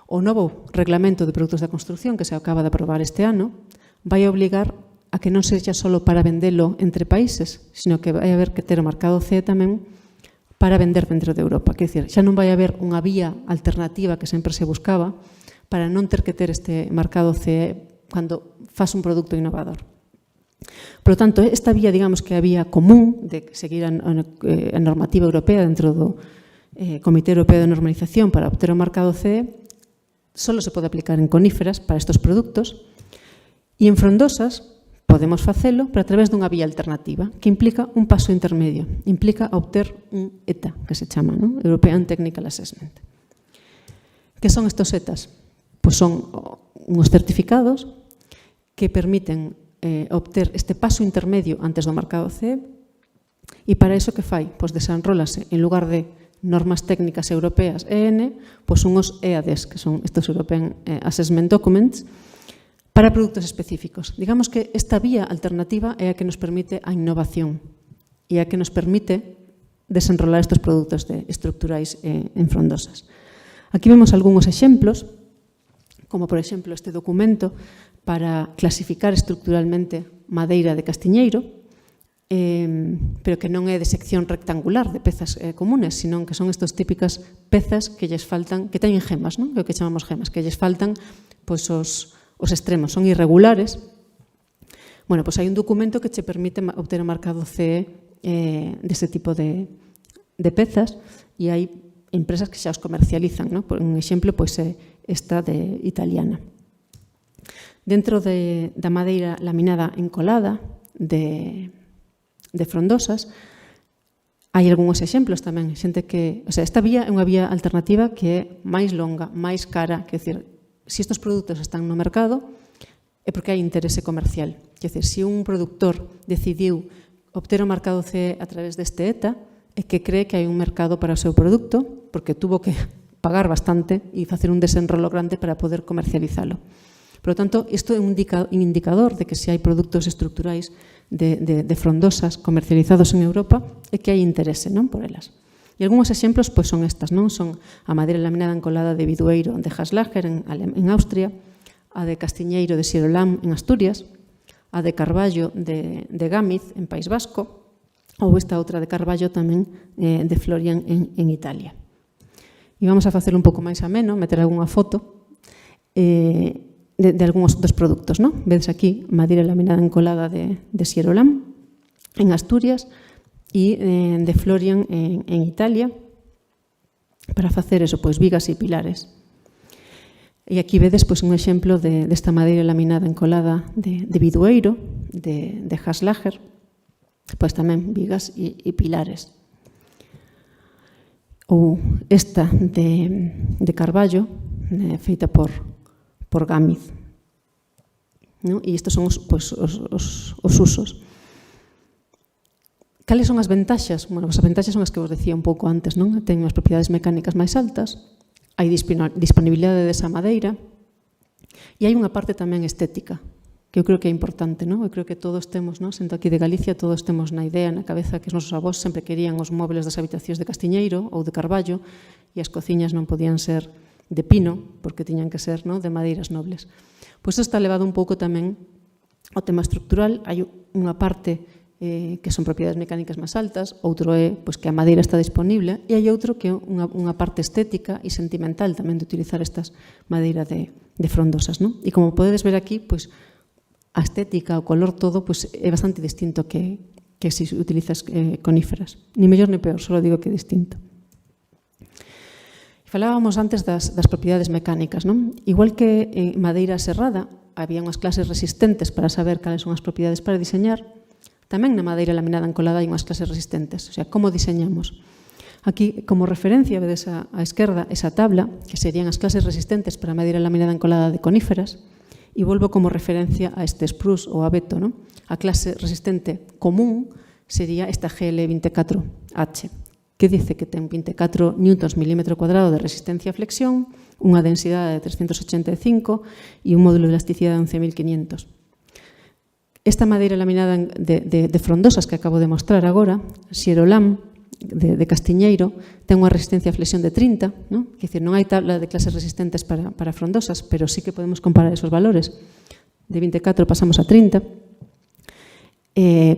O novo reglamento de produtos da construcción, que se acaba de aprobar este ano, vai obligar a que non sexa só para vendelo entre países, sino que vai haber que ter o marcado CE tamén para vender dentro de Europa. Quer dizer, xa non vai haber unha vía alternativa que sempre se buscaba para non ter que ter este marcado CE cando faz un produto innovador. Por lo tanto, esta vía, digamos que a vía común de seguir a normativa europea dentro do Comité Europeo de Normalización para obter o marcado CE só se pode aplicar en coníferas para estes produtos e en frondosas podemos facelo, pero a través dunha vía alternativa, que implica un paso intermedio, implica obter un ETA, que se chama, European Technical Assessment. Que son estos ETAs? Pois son uns certificados que permiten obter este paso intermedio antes do marcado CE e para iso que fai? Pois desenrólase, en lugar de normas técnicas europeas EN, pois unhos EADs, que son estes European Assessment Documents, para produtos específicos. Digamos que esta vía alternativa é a que nos permite a innovación e a que nos permite desenrolar estes produtos estructurais en frondosas. Aquí vemos algúns exemplos, como por exemplo este documento para clasificar estructuralmente madeira de castiñeiro, pero que non é de sección rectangular de pezas comunes, sino que son estas típicas pezas que lles faltan, que teñen gemas, que é o que chamamos gemas, que lles faltan os extremos, son irregulares. Bueno, pois hai un documento que che permite obter o marcado CE deste tipo de pezas e hai empresas que xa os comercializan. Por un exemplo, pois é esta de italiana. Dentro da madeira laminada encolada de frondosas, hai algúns exemplos tamén. Esta vía é unha vía alternativa que é máis longa, máis cara, quer dizer, se estes produtos están no mercado é porque hai interese comercial. Quer dizer, se un produtor decidiu obter o marcado CE a través deste ETA, é que cree que hai un mercado para o seu produto, porque tuvo que pagar bastante e facer un desenrolo grande para poder comercializalo. Por lo tanto, isto é un indicador de que se hai produtos estructurais de frondosas comercializados en Europa, é que hai interese por elas. E algúns exemplos son estas, son a madeira laminada encolada de Bidueiro de Haslager en Austria, a de Castiñeiro de Sierolam en Asturias, a de Carballo de Gámiz en País Vasco, ou esta outra de Carballo tamén de Florian en Italia. E vamos a facer un pouco máis ameno, meter algunha foto de algúns dos produtos. Vedes aquí madeira laminada encolada de Sierolam en Asturias, e de Florian en Italia, para facer eso, vigas e pilares. E aquí vedes un exemplo desta madeira laminada encolada de Bidueiro, de Haslager, tamén vigas e pilares. Ou esta de Carballo, feita por Gámiz. E estes son os usos. Cales son as ventaxas? As ventaxas son as que vos decía un pouco antes, ten as propiedades mecánicas máis altas, hai disponibilidade desa madeira, E hai unha parte tamén estética, que eu creo que é importante, non? Eu creo que todos temos, non? Sento aquí de Galicia, todos temos na idea, na cabeza, que os nosos avós sempre querían os móveles das habitacións de Castiñeiro ou de Carballo, e as cociñas non podían ser de pino, porque tiñan que ser, non? De madeiras nobles. Pois isto está levado un pouco tamén ao tema estructural. Hai unha parte que son propiedades mecánicas máis altas, outro é pois, que a madeira está disponible, e hai outro que é unha parte estética e sentimental tamén de utilizar estas madeiras de frondosas. Non? E como podedes ver aquí, pois, a estética, o color todo, pois, é bastante distinto que se utilizas coníferas. Ni mellor ni peor, só digo que é distinto. Falábamos antes das propiedades mecánicas. Non? Igual que en madeira serrada, había unhas clases resistentes para saber cales son as propiedades para diseñar, tamén na madeira laminada encolada hai unhas clases resistentes, o sea, como diseñamos. Aquí, como referencia, vedes á esquerda esa tabla, que serían as clases resistentes para a madeira laminada encolada de coníferas, e volvo como referencia a este spruce ou abeto, non? A clase resistente común sería esta GL24H, que dice que ten 24 newtons milímetro cuadrado de resistencia a flexión, unha densidade de 385 e un módulo de elasticidade de 11.500. Esta madeira laminada de frondosas que acabo de mostrar agora, Xerolam, de Castiñeiro, ten unha resistencia a flexión de 30, non? Quer dizer, non hai tabla de clases resistentes para frondosas, pero sí que podemos comparar esos valores. De 24 pasamos a 30,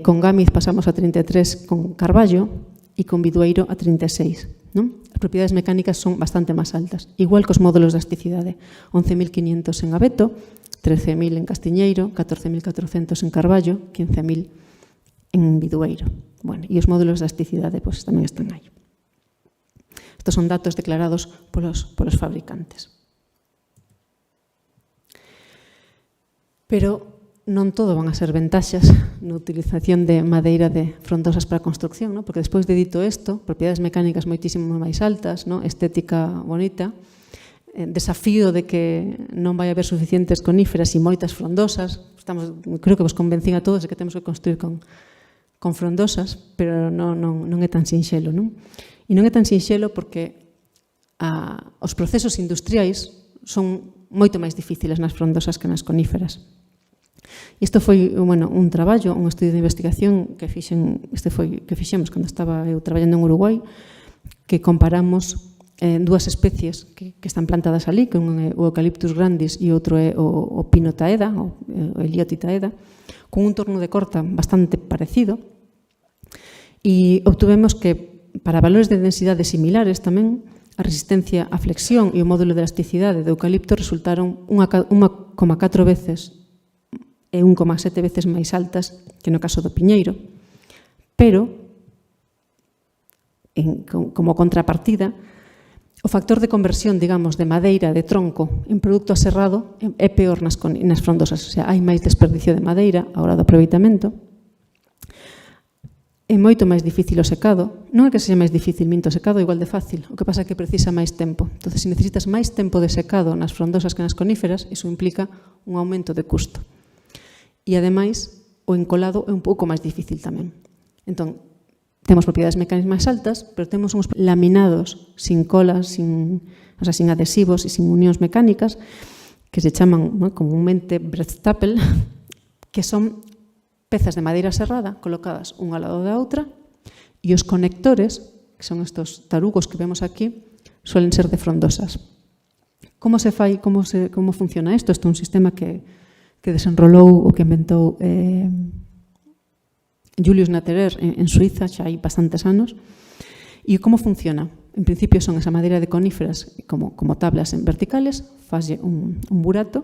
con Gámiz pasamos a 33 con Carballo e con Bidueiro a 36. Non? As propiedades mecánicas son bastante máis altas, igual que os módulos de elasticidade, 11.500 en Abeto, 13.000 en Castiñeiro, 14.400 en Carballo, 15.000 en Bidueiro. Bueno, e os módulos de elasticidade pois, tamén están aí. Estos son datos declarados polos fabricantes. Pero non todo van a ser ventaxas na utilización de madeira de frondosas para a construcción, ¿no? Porque despois de dito isto, propiedades mecánicas moitísimo máis altas, ¿no? Estética bonita, desafío de que non vai haber suficientes coníferas e moitas frondosas. Creo que vos convencín a todos de que temos que construir con frondosas, pero non é tan sinxelo, non? E non é tan sinxelo porque os procesos industriais son moito máis difíciles nas frondosas que nas coníferas. Isto foi un traballo, un estudio de investigación que fixemos cando estaba eu traballando en Uruguai, que comparamos dúas especies que están plantadas ali, que un é o Eucalyptus grandis e outro é o Pino taeda, o Elioti taeda, con un torno de corta bastante parecido, e obtuvemos que para valores de densidade similares tamén a resistencia á flexión e o módulo de elasticidade de eucalipto resultaron 1,4 veces e 1,7 veces máis altas que no caso do piñeiro, pero, como contrapartida, o factor de conversión, digamos, de madeira, de tronco, en produto aserrado é peor nas frondosas, o sea, hai máis desperdicio de madeira a hora do aproveitamento, é moito máis difícil o secado, non é que sexa máis difícil, minto, o secado é igual de fácil, o que pasa é que precisa máis tempo. Entón, se necesitas máis tempo de secado nas frondosas que nas coníferas, iso implica un aumento de custo. E, ademais, o encolado é un pouco máis difícil tamén. Entón, temos propiedades mecánicas máis altas, pero temos uns laminados sin colas, sin adhesivos e sin unións mecánicas, que se chaman comúnmente Brettstapel, que son pezas de madeira serrada colocadas unha ao lado da outra, e os conectores, que son estos tarugos que vemos aquí, suelen ser de frondosas. Como se fai, como funciona isto? Isto é un sistema que desenrolou ou que inventou Julius Natterer en Suiza xa hai bastantes anos. E como funciona? En principio son esa madeira de coníferas como tablas verticales, faslle un burato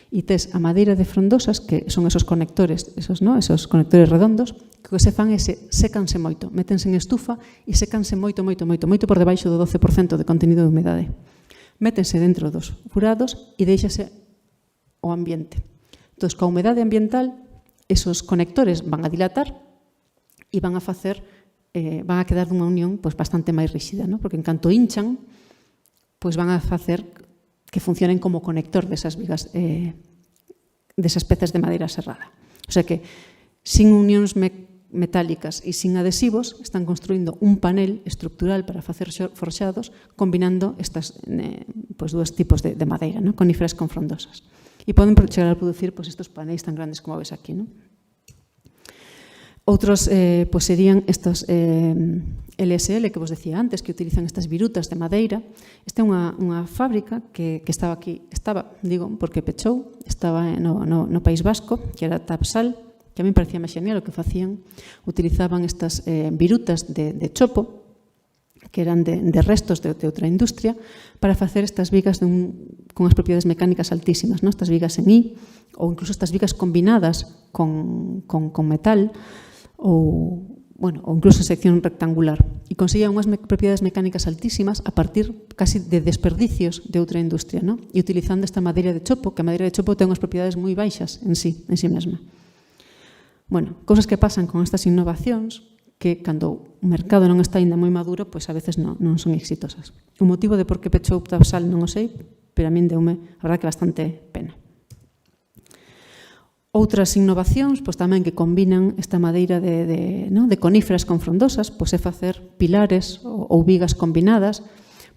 e tes a madeira de frondosas, que son esos conectores, esos conectores redondos, que o que se fan é sécanse moito, métense en estufa e sécanse moito por debaixo do 12% de contenido de humedade. Métense dentro dos furados e deixase o ambiente. Entón, coa humedade ambiental, esos conectores van a dilatar e van a quedar dunha unión bastante máis ríxida, porque en canto hinchan, van a facer que funcionen como conector desas vigas, desas pezas de madeira serrada. O sea que, sin unións metálicas e sin adhesivos, están construindo un panel estructural para facer forxados, combinando estes dous tipos de madeira, coníferas con frondosas. e poden chegar a producir estes panéis tan grandes como ves aquí. Outros serían estos LSL que vos decía antes, que utilizan estas virutas de madeira. Esta é unha fábrica que estaba aquí, porque pechou, estaba no País Vasco, que era Tapsal, que a mí me parecía máis genial o que facían. Utilizaban estas virutas de chopo, que eran de restos de outra industria, para facer estas vigas con as propiedades mecánicas altísimas, estas vigas en I, ou incluso estas vigas combinadas con metal, ou incluso en sección rectangular. E conseguían unhas propiedades mecánicas altísimas a partir casi de desperdicios de outra industria, e utilizando esta madeira de chopo, que a madeira de chopo ten unhas propiedades moi baixas en sí mesma. Cousas que pasan con estas innovacións que, cando o mercado non está ainda moi maduro, a veces non son exitosas. O motivo de por que pechou Tapsal non o sei, pero a min deume, a verdade, que bastante pena. Outras innovacións tamén que combinan esta madeira de coníferas con frondosas, é facer pilares ou vigas combinadas.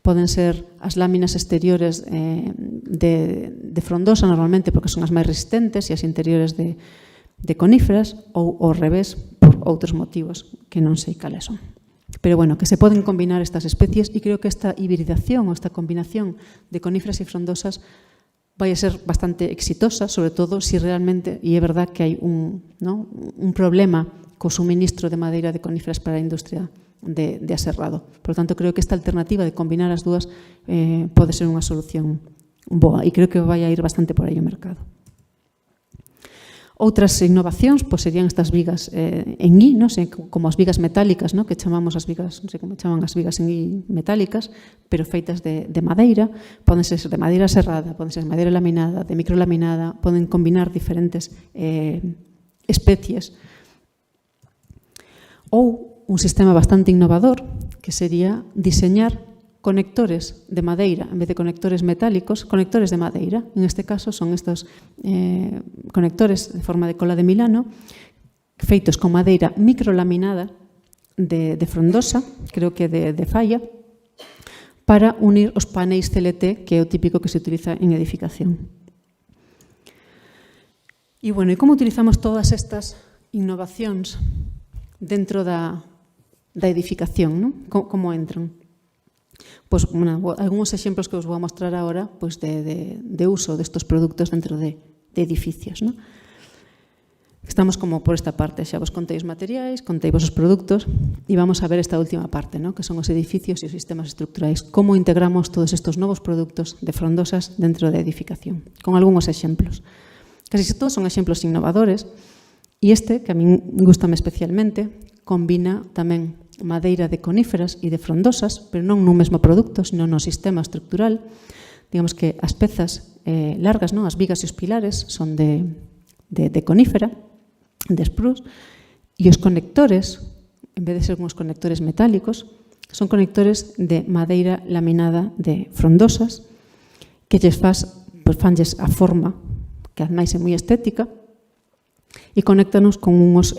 Poden ser as láminas exteriores de frondosa normalmente porque son as máis resistentes e as interiores de coníferas, ou ao revés por outros motivos que non sei cales son. Pero que se poden combinar estas especies, e creo que esta hibridación ou esta combinación de coníferas e frondosas vai a ser bastante exitosa, sobre todo se realmente, e é verdad que hai un problema co suministro de madeira de coníferas para a industria de aserrado. Por lo tanto, creo que esta alternativa de combinar as dúas pode ser unha solución boa, e creo que vai a ir bastante por aí o mercado. Outras innovacións serían estas vigas en I, como as vigas metálicas, que chamamos as vigas, non sei como chaman as vigas en I metálicas, pero feitas de madeira. Poden ser de madeira serrada, poden ser de madeira laminada, de microlaminada, poden combinar diferentes especies. Ou un sistema bastante innovador, que sería diseñar conectores de madeira, en vez de conectores metálicos, conectores de madeira. En este caso son estos conectores de forma de cola de Milano, feitos con madeira microlaminada de frondosa, creo que de falla, para unir os paneis CLT, que é o típico que se utiliza en edificación. E como utilizamos todas estas innovacións dentro da edificación, como entran? Algúns exemplos que os vou a mostrar agora de uso destes produtos dentro de edificios. Estamos como por esta parte, xa vos contei os materiais, contei vos os produtos, e vamos a ver esta última parte, que son os edificios e os sistemas estruturais. Como integramos todos estes novos produtos de frondosas dentro da edificación, con algúns exemplos. Casi todos son exemplos innovadores, e este, que a min gustame especialmente, combina tamén madeira de coníferas e de frondosas, pero non nun mesmo produto, sino no sistema estrutural. Digamos que as pezas largas, as vigas e os pilares, son de conífera, de spruce, e os conectores, en vez de ser uns conectores metálicos, son conectores de madeira laminada de frondosas, que fanlles a forma, que ademais é moi estética, e conéctanos con uns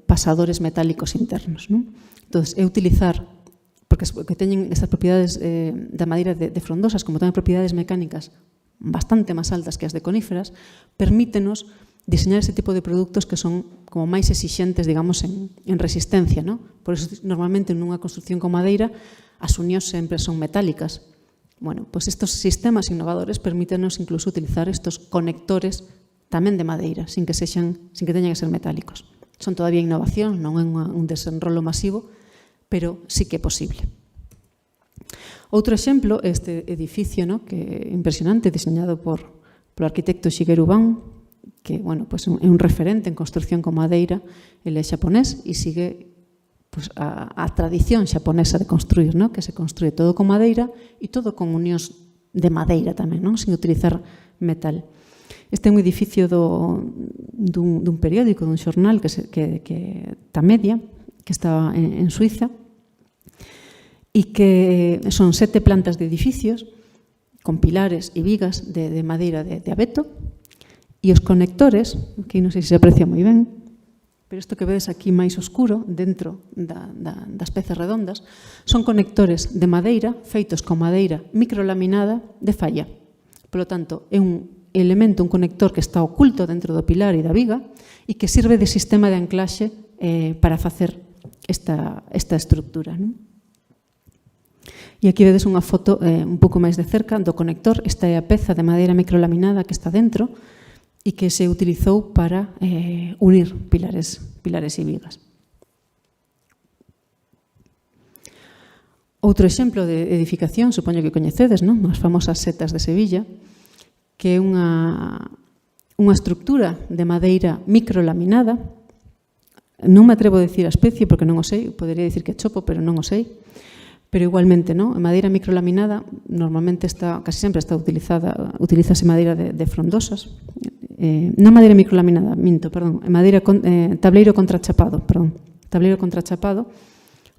pasadores metálicos internos. Entón, é utilizar, porque teñen estas propiedades da madeira de frondosas, como tamén propiedades mecánicas bastante máis altas que as de coníferas, permítenos diseñar ese tipo de produtos que son como máis exixentes, digamos, en resistencia. Por iso, normalmente, nunha construcción con madeira, as unións sempre son metálicas. Estes sistemas innovadores permítenos incluso utilizar estes conectores tamén de madeira, sin que teñan que ser metálicos. Son todavía innovacións, non é un desenrolo masivo, pero sí que é posible. Outro exemplo é este edificio, que é impresionante, diseñado polo arquitecto Shigeru Ban, que é un referente en construcción con madeira. Ele é xaponés e sigue a tradición xaponesa de construir, que se construye todo con madeira e todo con unións de madeira tamén, sin utilizar metal. Este é un edificio dun periódico, dun xornal que Ta Media, que estaba en Suiza, e que son 7 plantas de edificios con pilares e vigas de madeira de abeto, e os conectores, que non sei se se aprecia moi ben, pero isto que vedes aquí máis oscuro, dentro das pezas redondas, son conectores de madeira feitos con madeira microlaminada de falla. Por lo tanto, é un elemento, un conector que está oculto dentro do pilar e da viga e que sirve de sistema de anclaxe para facer esta estructura. E aquí vedes unha foto un pouco máis de cerca do conector. Esta é a peza de madeira microlaminada que está dentro e que se utilizou para unir pilares e vigas. Outro exemplo de edificación, supoño que coñecedes, non? As famosas setas de Sevilla, que é unha estructura de madeira microlaminada. Non me atrevo a decir a especie porque non o sei, podería dicir que é chopo, pero non o sei. Pero igualmente, non? A madeira microlaminada normalmente casi sempre está utilízase madeira de frondosas. Non madeira microlaminada, tableiro contrachapado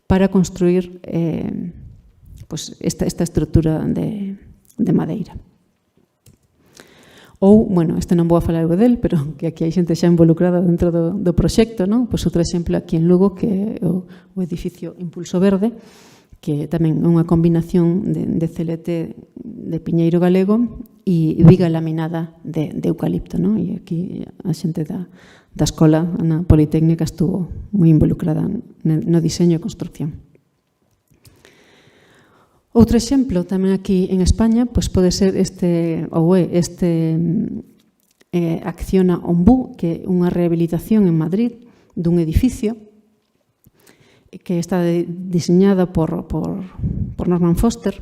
para construir esta estrutura de madeira. Ou, bueno, este non vou a falar algo del, pero que aquí hai xente xa involucrada dentro do proxecto, non? Pois outro exemplo aquí en Lugo, que é o edificio Impulso Verde, que tamén é unha combinación de CLT de piñeiro galego e viga laminada de eucalipto, non? E aquí a xente da escola na Politécnica estuvo moi involucrada no diseño e construcción. Outro exemplo tamén aquí en España pode ser Acciona Ombú, que é unha rehabilitación en Madrid dun edificio que está diseñada por Norman Foster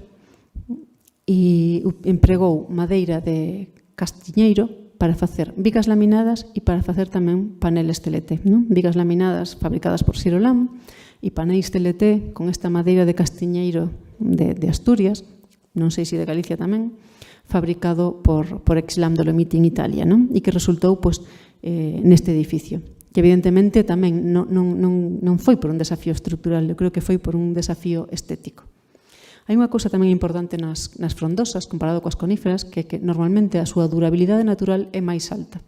e empregou madeira de castiñeiro para facer vigas laminadas e para facer tamén paneles TLT, non? Vigas laminadas fabricadas por Sirolam e panéis TLT con esta madeira de castiñeiro de Asturias, non sei se de Galicia tamén, fabricado por Exlam Dolomiti en Italia, non? E que resultou neste edificio. Que evidentemente tamén non foi por un desafío estrutural, eu creo que foi por un desafío estético. Hai unha cousa tamén importante nas frondosas, comparado coas coníferas, que normalmente a súa durabilidade natural é máis alta,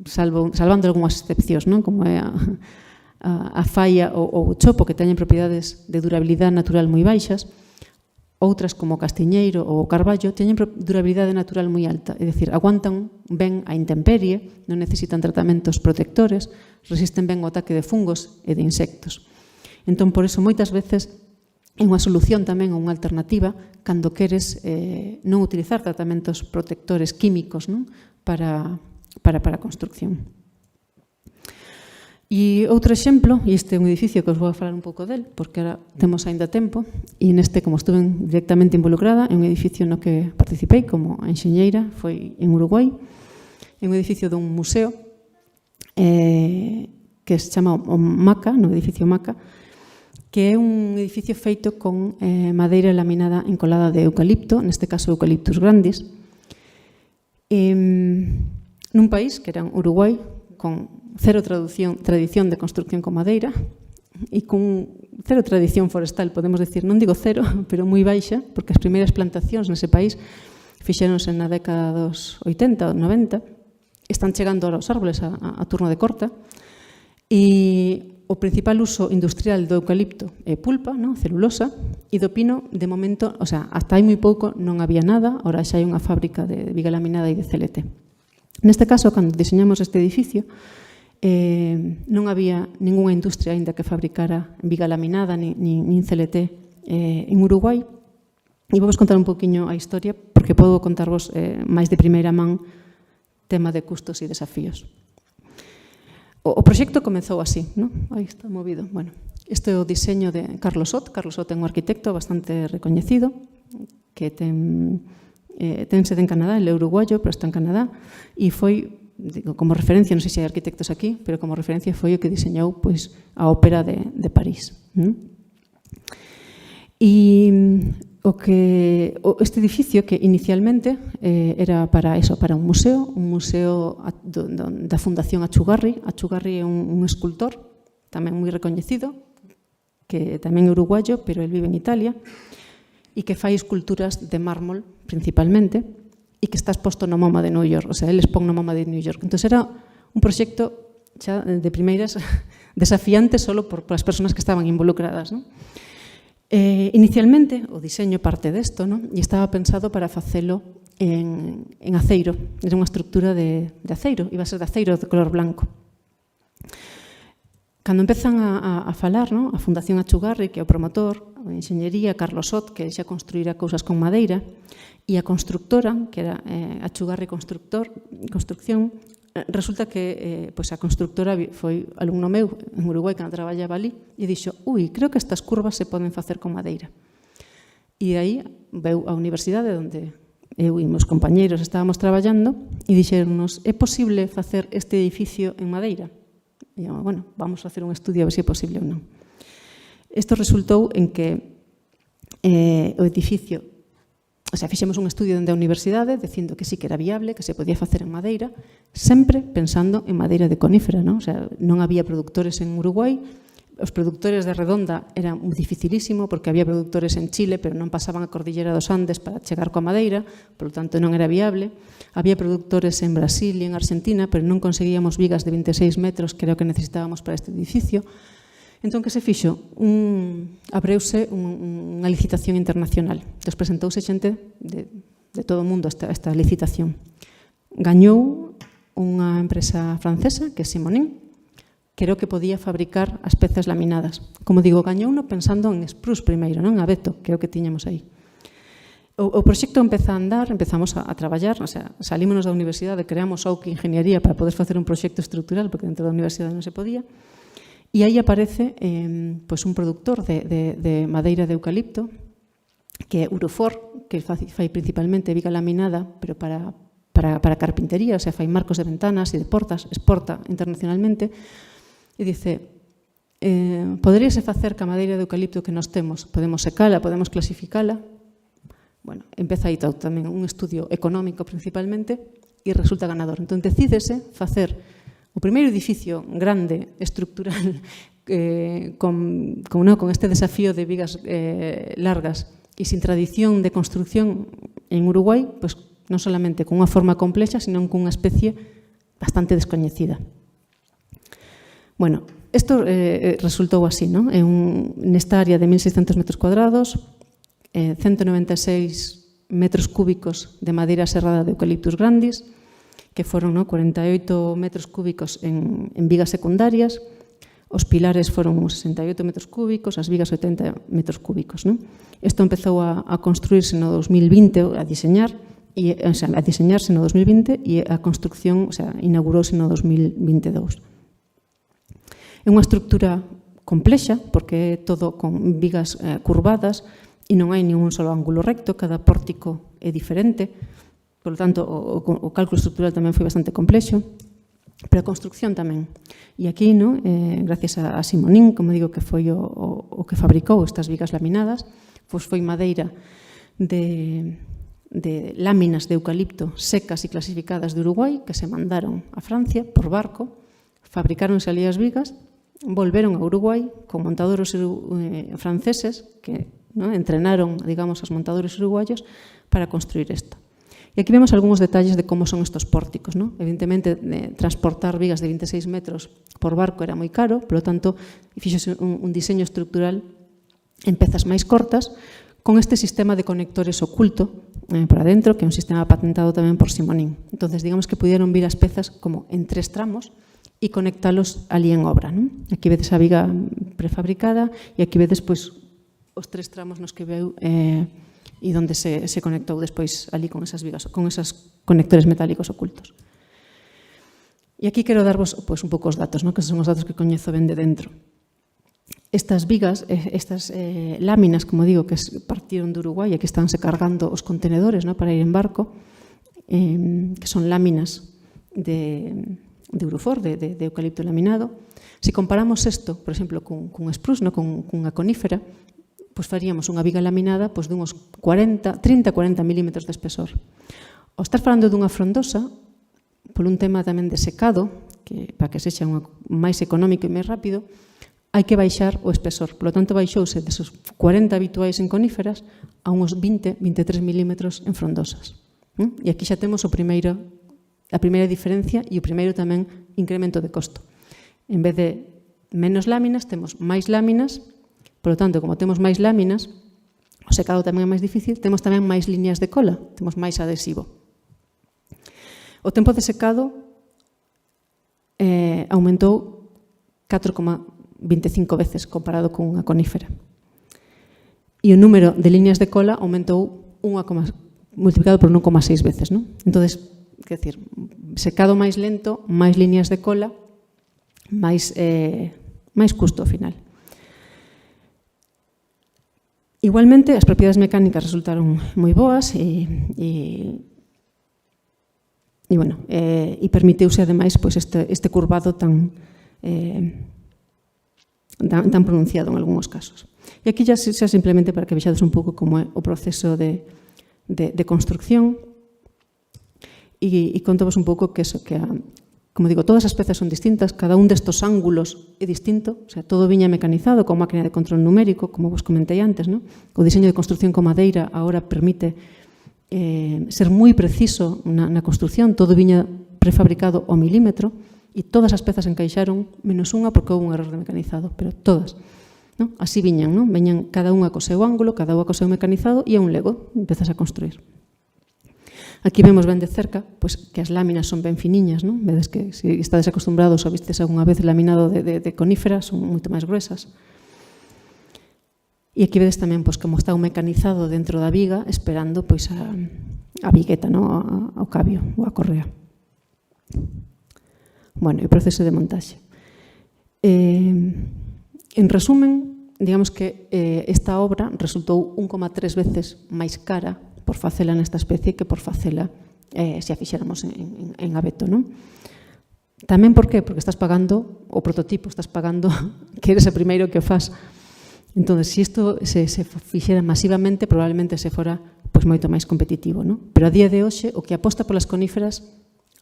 salvando algunhas excepcións, non? Como é a falla ou o chopo, que teñen propiedades de durabilidade natural moi baixas. Outras, como o castiñeiro ou o carballo, teñen durabilidade natural moi alta, é dicir, aguantan ben a intemperie, non necesitan tratamentos protectores, resisten ben o ataque de fungos e de insectos. Entón, por iso, moitas veces é unha solución tamén ou unha alternativa cando queres non utilizar tratamentos protectores químicos, non? Para a construcción. E outro exemplo, e este é un edificio que os vou a falar un pouco del, porque ahora temos aínda tempo, e neste, como estuve directamente involucrada, é un edificio no que participei como enxeñeira, foi en Uruguai, é un edificio dun museo que se chama o MACA, no edificio MACA, que é un edificio feito con madeira laminada encolada de eucalipto, neste caso eucaliptus grandis, nun país que era Uruguai, con cero tradición de construcción con madeira e con cero tradición forestal, podemos decir, non digo cero, pero moi baixa, porque as primeiras plantacións nese país fixéronse na década dos 80 ou 90, están chegando aos árboles a turno de corta, e o principal uso industrial do eucalipto é pulpa, non? Celulosa, e do pino, de momento, o sea, hasta hai moi pouco non había nada, ora xa hai unha fábrica de viga laminada e de CLT. Neste caso, cando diseñamos este edificio, non había ninguna industria aínda que fabricara viga laminada nin CLT en Uruguai. E vou vos contar un poquinho a historia, porque podo contarvos máis de primeira man tema de custos e desafíos. O proxecto comezou así, non? Aí está movido. Bueno, este é o diseño de Carlos Ott. Carlos Ott é un arquitecto bastante recoñecido, que ten sede en Canadá, ele é uruguayo, pero está en Canadá, e foi, como referencia, non sei se hai arquitectos aquí, pero como referencia foi o que diseñou a ópera de París. E este edificio, que inicialmente era para un museo da Fundación Achugarri. Achugarri é un escultor tamén moi recoñecido, que tamén é uruguayo, pero ele vive en Italia, e que fai esculturas de mármol, principalmente, e que está exposto no MoMA de New York, o sea, ele expón no MoMA de New York. Entón, era un proxecto xa de primeiras desafiante solo por as persoas que estaban involucradas, non? Inicialmente, o diseño parte desto, non? E estaba pensado para facelo en aceiro, era unha estrutura de aceiro, iba a ser de aceiro de color blanco. Cando empezan a falar, a Fundación Achugarri, que é o promotor, a Enxeñería, Carlos Sot, que xa construíra cousas con madeira, e a constructora, que era Achugarri Construcción, resulta que a constructora foi alumno meu en Uruguai, cando traballaba ali, e dixo, creo que estas curvas se poden facer con madeira. E aí veu a universidade onde eu e meus compañeiros estábamos traballando e dixeronnos, é posible facer este edificio en madeira? E, bueno, vamos a hacer un estudio a ver se é posible ou non. Isto resultou en que o edificio, fixemos un estudio dende a universidade dicindo que sí que era viable, que se podía facer en madeira, sempre pensando en madeira de conífera, non? Non había productores en Uruguai, os productores de Redonda era dificilísimo porque había productores en Chile, pero non pasaban a Cordillera dos Andes para chegar coa madeira, por lo tanto non era viable. Había productores en Brasil e en Argentina, pero non conseguíamos vigas de 26 metros, que era o que necesitábamos para este edificio. Entón, que se fixo? Abreuse unha licitación internacional. Entón, presentouse xente de todo o mundo esta licitación. Gañou unha empresa francesa, que é Simonin, que era o que podía fabricar as pezas laminadas. Como digo, gañouno pensando en Spruce primeiro, non a Beto, que é o que tiñamos aí. O proxecto empeza a andar, empezamos a traballar, salímonos da universidade, creamos OUC Ingeniería para poder facer un proxecto estrutural, porque dentro da universidade non se podía, e aí aparece un productor de madeira de eucalipto, que é Urufor, que fai principalmente viga laminada, pero para carpintería, fai marcos de ventanas e de portas, exporta internacionalmente, e dice, poderíase facer ca madeira de eucalipto que nos temos, podemos secala, podemos clasificala. Bueno, empeza aí tamén un estudio económico principalmente e resulta ganador. Entón, decídese facer o primeiro edificio grande, estructural, con este desafío de vigas largas e sin tradición de construcción en Uruguai, non solamente con unha forma complexa, sino con unha especie bastante descoñecida. Bueno, isto resultou así, non? Nesta área de 1.600 metros cuadrados, 196 metros cúbicos de madeira serrada de Eucalyptus grandis, que foron 48 metros cúbicos en vigas secundarias, os pilares foron 68 metros cúbicos, as vigas 80 metros cúbicos. Isto empezou a construirse no 2020, a diseñarse no 2020 e a construcción inaugurouse no 2022. É unha estructura complexa, porque é todo con vigas curvadas e non hai ningún solo ángulo recto, cada pórtico é diferente, por lo tanto, o cálculo estructural tamén foi bastante complexo, pero a construcción tamén. E aquí, gracias a Simonin, como digo, que foi o que fabricou estas vigas laminadas, foi madeira de láminas de eucalipto secas e clasificadas de Uruguai, que se mandaron a Francia por barco, fabricáronse ali as vigas, volveron a Uruguai con montadores franceses que entrenaron, digamos, aos montadores uruguayos para construir isto. E aquí vemos algúns detalles de como son estos pórticos. Evidentemente, transportar vigas de 26 metros por barco era moi caro, polo tanto, fixose un diseño estrutural en pezas máis cortas, con este sistema de conectores oculto por adentro, que é un sistema patentado tamén por Simonin. Entón, digamos que pudieron vir as pezas como en 3 tramos e conectalos ali en obra. Aquí vedes a viga prefabricada e aquí vedes os 3 tramos nos que veu e onde se conectou despois ali con esas vigas, con esos conectores metálicos ocultos. E aquí quero darvos un pouco os datos, que son os datos que coñezo ben de dentro. Estas vigas, estas láminas, como digo, que partiron de Uruguai e que estánse cargando os contenedores para ir en barco, que son láminas de Urufor, de eucalipto laminado. Se comparamos isto, por exemplo, con spruce, con unha conífera, faríamos unha viga laminada de uns 30-40 milímetros de espesor. Ao estar falando dunha frondosa, por un tema tamén de secado, que para que sexa máis económico e máis rápido, hai que baixar o espesor. Por lo tanto, baixouse desos 40 habituais en coníferas a uns 20-23 milímetros en frondosas. E aquí xa temos a primeira diferencia e o primeiro tamén incremento de costo. En vez de menos láminas, temos máis láminas. Por lo tanto, como temos máis láminas, o secado tamén é máis difícil, temos tamén máis líneas de cola, temos máis adhesivo. O tempo de secado aumentou 4,25 veces comparado con unha conífera. E o número de líneas de cola aumentou multiplicado por 1,6 veces, non? Entón, quer dizer, secado máis lento, máis líneas de cola, máis custo ao final. Igualmente, as propiedades mecánicas resultaron moi boas e permiteuse, ademais, este curvado tan pronunciado en algúns casos. E aquí xa simplemente para que vexades un pouco como é o proceso de construcción e contovos un pouco que como digo, todas as pezas son distintas, cada un destos ángulos é distinto, o sea, todo viña mecanizado con máquina de control numérico, como vos comentei antes, ¿no? O diseño de construcción con madeira agora permite ser moi preciso na construcción, todo viña prefabricado ao milímetro e todas as pezas encaixaron, menos unha porque houve un error de mecanizado, pero todas. ¿No? Así viñan, ¿no? Veñan cada unha co seu ángulo, cada unha co seu mecanizado e a un lego, empezas a construir. Aquí vemos ben de cerca pues, que as láminas son ben finiñas, non? Vedes que se estades acostumbrados ou vistes algunha vez laminado de conífera, son moito máis gruesas. E aquí vedes tamén pues, como está un mecanizado dentro da viga esperando pues, a vigueta, ¿no? ao cabio ou a correa. Bueno, e o proceso de montaxe. En resumen, digamos que esta obra resultou 1,3 veces máis cara por facela nesta especie que por facela se a fixéramos en abeto, non? Tamén por qué? Porque estás pagando o prototipo, estás pagando que eres o primeiro que o faz. Entón, se isto se fixera masivamente, probablemente se fora pues, moito máis competitivo, non? Pero a día de hoxe, o que aposta polas coníferas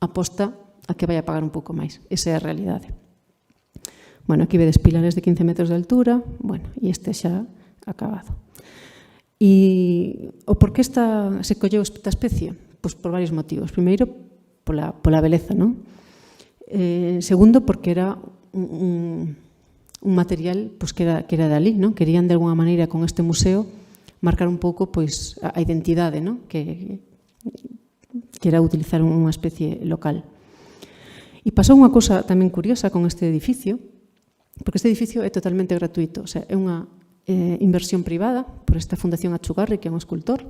aposta a que vai a pagar un pouco máis. Esa é a realidade. Bueno, aquí vedes pilares de 15 metros de altura, bueno, e este xa acabado. E o por que se colleu esta especie? Pois por varios motivos. Primeiro, pola beleza, non? Segundo, porque era un material pois, que era dali, non? Querían, de alguna maneira, con este museo, marcar un pouco pois, a identidade, non? Que era utilizar unha especie local. E pasou unha cousa tamén curiosa con este edificio, porque este edificio é totalmente gratuito, o sea, é unha inversión privada por esta Fundación Achugarri, que é un escultor,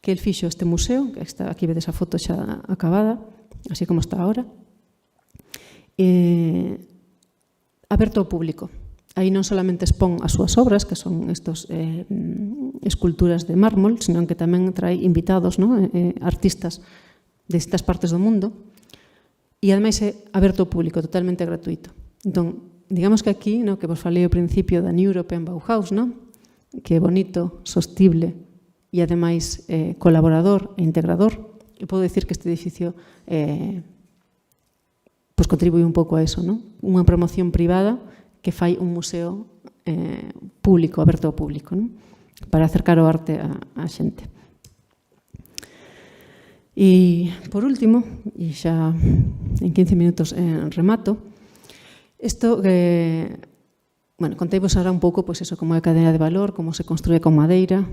que el fixo este museo, que está, aquí vedes a foto xa acabada, así como está ahora, aberto ao público. Aí non solamente expón as súas obras, que son estos esculturas de mármol, sino que tamén trae invitados, ¿no? Artistas de distintas partes do mundo, e ademais é aberto ao público, totalmente gratuito. Entón, digamos que aquí, ¿no? Que vos falei ao principio da New European Bauhaus, ¿no? Que é bonito, sostible e ademais colaborador e integrador, e podo dicir que este edificio pues contribui un pouco a eso, ¿no? Unha promoción privada que fai un museo público, aberto ao público, ¿no? Para acercar o arte á xente. E, por último, e xa en 15 minutos remato, isto, bueno, conteivos ahora un pouco, pois eso, como é a cadena de valor, como se construye con madeira,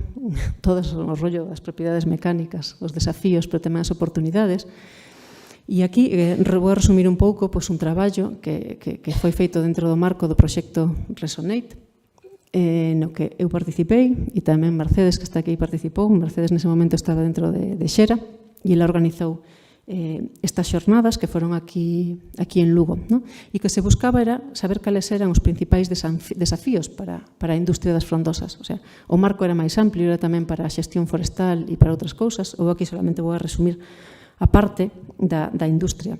todo o rollo das propiedades mecánicas, os desafíos, pero tamén as oportunidades. E aquí vou a resumir un pouco pois, un traballo que foi feito dentro do marco do proxecto Resonate, no que eu participei, e tamén Mercedes, que está aquí, participou. Mercedes nese momento estaba dentro de Xera, e ela organizou estas xornadas que foron aquí en Lugo, ¿no? E que se buscaba era saber cales eran os principais desafíos para a industria das frondosas. O sea, o marco era máis amplio, era tamén para a xestión forestal e para outras cousas. Eu aquí solamente vou a resumir a parte da industria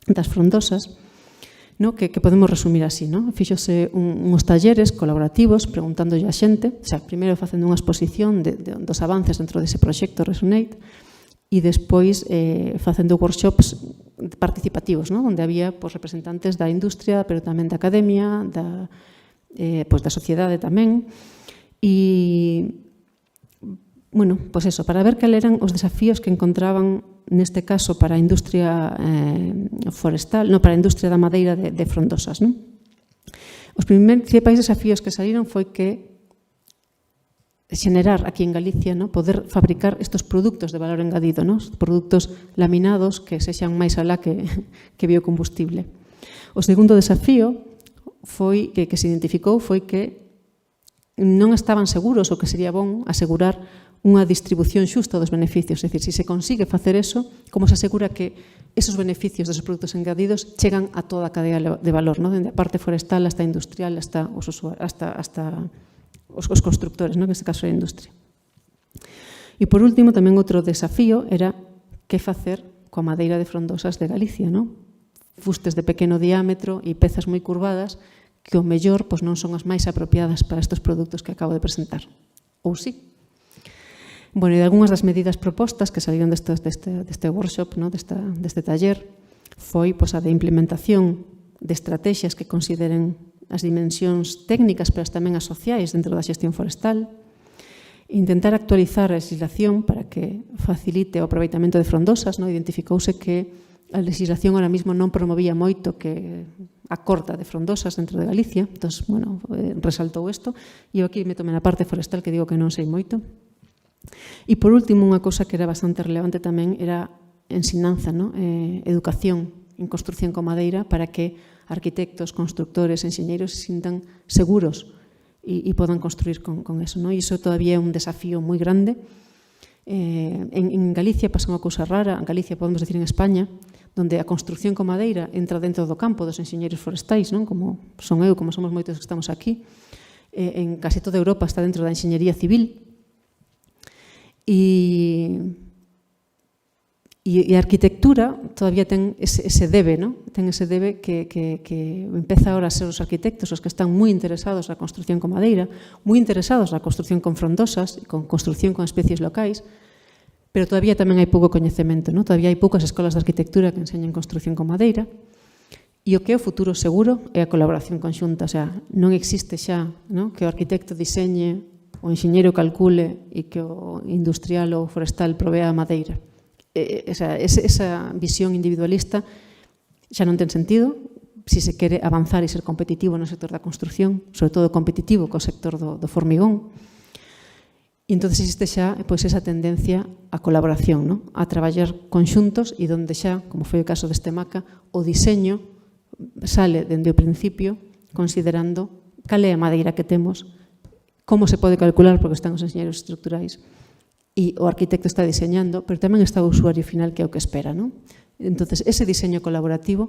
das frondosas, no? que podemos resumir así, ¿no? Fíxose uns talleres colaborativos preguntándolle a xente, o sea, primeiro facendo unha exposición dos avances dentro dese proxecto Resonate, e despois facendo workshops participativos, ¿no? Onde había pues, representantes da industria, pero tamén da academia, da sociedade tamén. E, bueno, pues eso, para ver cal eran os desafíos que encontraban neste caso para a industria forestal, para a industria da madeira de frondosas, ¿no? Os principais desafíos que saíron foi que xenerar aquí en Galicia, ¿no? Poder fabricar estos produtos de valor engadido, ¿no? Produtos laminados que sexan máis alá que biocombustible. O segundo desafío foi que se identificou foi que non estaban seguros ou que sería bon asegurar unha distribución xusta dos beneficios. É dicir, se se consigue facer eso, como se asegura que esos beneficios dos produtos engadidos chegan a toda a cadea de valor, ¿no? Dende a parte forestal hasta a industrial, hasta os constructores, ¿no? Que neste caso é a industria. E por último, tamén outro desafío era que facer coa madeira de frondosas de Galicia, ¿no? Fustes de pequeno diámetro e pezas moi curvadas que o mellor pois, non son as máis apropiadas para estes produtos que acabo de presentar. Ou sí. Bueno, e algunhas das medidas propostas que salieron deste workshop, ¿no? deste taller, foi pois, a de implementación de estrategias que consideren as dimensións técnicas, pero tamén as sociais dentro da xestión forestal, intentar actualizar a legislación para que facilite o aproveitamento de frondosas, ¿no? Identificouse que a legislación ahora mismo non promovía moito que a corta de frondosas dentro de Galicia, entón, bueno, resaltou isto, e eu aquí me tomei na parte forestal que digo que non sei moito. E por último, unha cousa que era bastante relevante tamén era ensinanza, ¿no? Educación en construcción con madeira para que arquitectos, constructores, enxeñeiros se sintan seguros e podan construir con eso, ¿no? E iso todavía é un desafío moi grande. En Galicia pasa unha cousa rara, en Galicia podemos decir en España, onde a construcción con madeira entra dentro do campo dos enxeñeiros forestais, non? Como son eu, como somos moitos que estamos aquí. En case toda Europa está dentro da enxeñería civil. E a arquitectura todavía ten ese debe, ¿no? Ten ese debe que empeza ahora a ser os arquitectos os que están moi interesados na construcción con madeira, moi interesados na construcción con frondosas, con construcción con especies locais, pero todavía tamén hai pouco coñecemento, ¿no? Todavía hai poucas escolas de arquitectura que enseñan construcción con madeira, e o que é o futuro seguro é a colaboración conxunta, o sea, non existe xa, ¿no? Que o arquitecto diseñe, o enxeñeiro calcule e que o industrial ou forestal provea a madeira. Esa visión individualista xa non ten sentido se se quere avanzar e ser competitivo no sector da construcción, sobre todo competitivo co sector do formigón. E entón existe xa pois, esa tendencia a colaboración, ¿no? A traballar conxuntos e donde xa, como foi o caso deste MACA, o diseño sale dende o principio considerando cal é a madeira que temos, como se pode calcular, porque están os enxeñeiros estruturais, e o arquitecto está diseñando, pero tamén está o usuario final que é o que espera, non? Entón, ese diseño colaborativo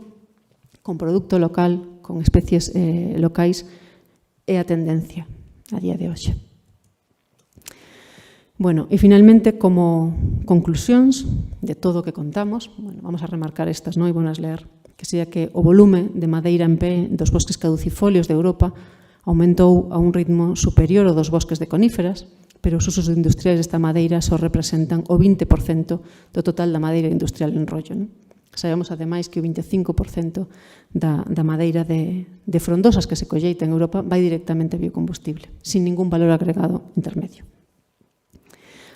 con produto local, con especies locais, é a tendencia a día de hoxe. Bueno, e finalmente, como conclusións de todo o que contamos, bueno, vamos a remarcar estas, non? E vou as leer, que sería que o volume de madeira en pé dos bosques caducifolios de Europa aumentou a un ritmo superior ao dos bosques de coníferas, pero os usos industriais desta madeira só representan o 20% do total da madeira industrial en rollo. Non? Sabemos, ademais, que o 25% da madeira de frondosas que se colleita en Europa vai directamente a biocombustible, sin ningún valor agregado intermedio.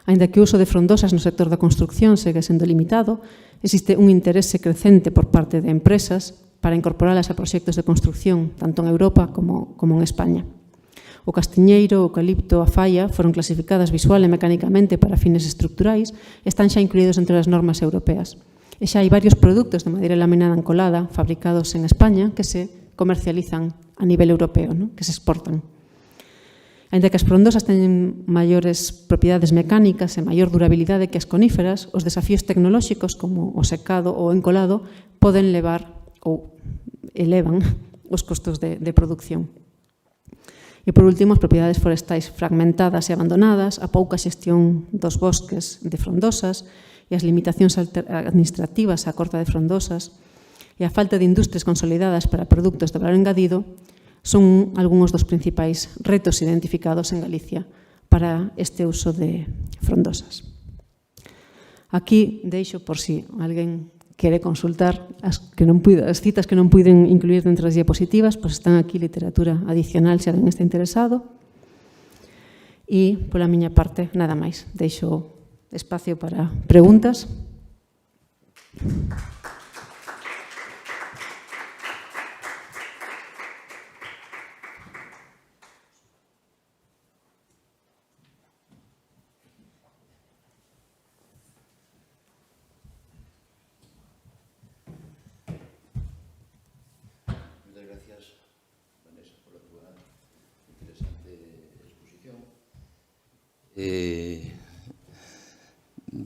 Aínda que o uso de frondosas no sector da construcción segue sendo limitado, existe un interese crecente por parte de empresas para incorporalas a proxectos de construcción, tanto en Europa como en España. O castiñeiro, o eucalipto, a falla foron clasificadas visual e mecánicamente para fines estruturais e están xa incluídos entre as normas europeas. E xa hai varios produtos de madeira laminada encolada fabricados en España que se comercializan a nivel europeo, ¿no? Que se exportan. Aínda que as frondosas teñen maiores propiedades mecánicas e maior durabilidade que as coníferas, os desafíos tecnolóxicos como o secado ou o encolado poden levar ou elevan os costos de producción. E, por último, as propiedades forestais fragmentadas e abandonadas, a pouca xestión dos bosques de frondosas e as limitacións administrativas á corta de frondosas e a falta de industrias consolidadas para produtos de valor engadido son algúns dos principais retos identificados en Galicia para este uso de frondosas. Aquí deixo, por si alguén quere consultar as citas que non puiden incluir dentro das diapositivas, pois están aquí literatura adicional se alguén está interesado. E, pola miña parte, nada máis. Deixo espacio para preguntas.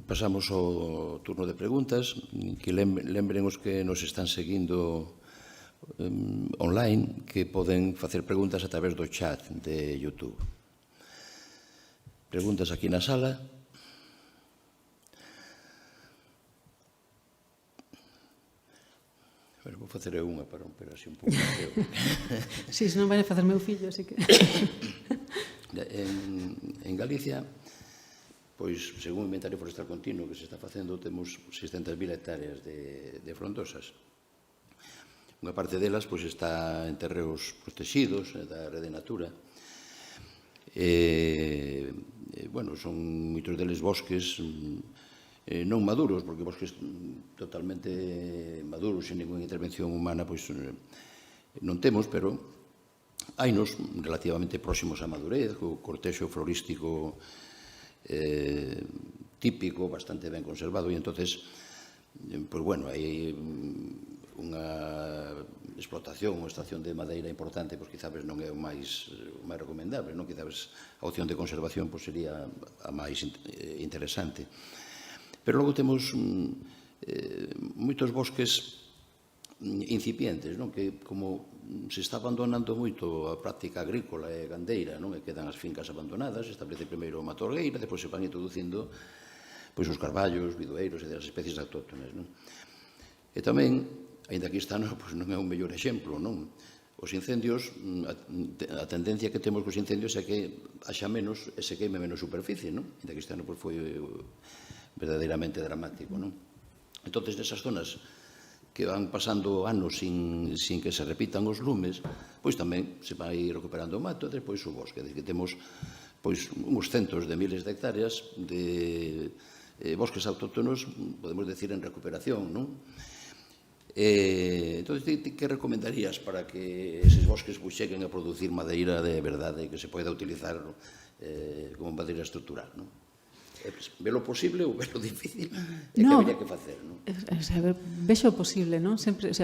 Pasamos ao turno de preguntas, que lembren os que nos están seguindo online que poden facer preguntas a través do chat de YouTube. Preguntas aquí na sala. Vou facer unha para romper así un pouco. Si, senón vai a facer meu fillo, así que... En Galicia, pois, según o inventario forestal continuo que se está facendo, temos 600.000 hectáreas de frondosas. Unha parte delas pois, está en terreos protegidos da Rede Natura. Bueno, son moitos deles bosques non maduros, porque bosques totalmente maduros, sin ninguna intervención humana, pois non temos, pero hainos relativamente próximos a madurez, co cortexo florístico típico, bastante ben conservado, e entonces, pois bueno, hai unha explotación, unha estación de madeira importante, pois quizás non é o máis recomendable, non? Quizás a opción de conservación pois sería a máis interesante. Pero logo temos moitos bosques incipientes, non? Que como se está abandonando moito a práctica agrícola e gandeira, non? E quedan as fincas abandonadas, establece primeiro a matorgueira, depois se van introducindo pois os carballos, bidoeiros e das especies autóctonas, non? E tamén, aínda que este ano pois non é un mellor exemplo, non? Os incendios, a tendencia que temos cos incendios é que haxa menos e se queime menos superficie, non? Aínda que este ano pois foi verdadeiramente dramático, non? Entón, nesas zonas que van pasando anos sin que se repitan os lumes, pois tamén se vai recuperando o mato e depois o bosque. Que temos pois uns centos de miles de hectáreas de bosques autóctonos, podemos decir, en recuperación, non? Entón, que recomendarías para que eses bosques cheguen a producir madeira de verdade que se poida utilizar como madeira estrutural, non? Velo posible ou velo difícil? E que habría que facer, non? Vexo posible, non?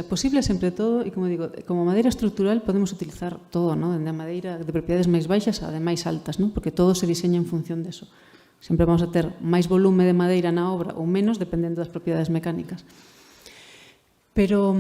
Posible sempre todo, e como digo, como madeira estrutural podemos utilizar todo, non? Dende a madeira de propiedades máis baixas a de máis altas, non? Porque todo se diseña en función deso. Sempre vamos a ter máis volume de madeira na obra ou menos, dependendo das propiedades mecánicas. Pero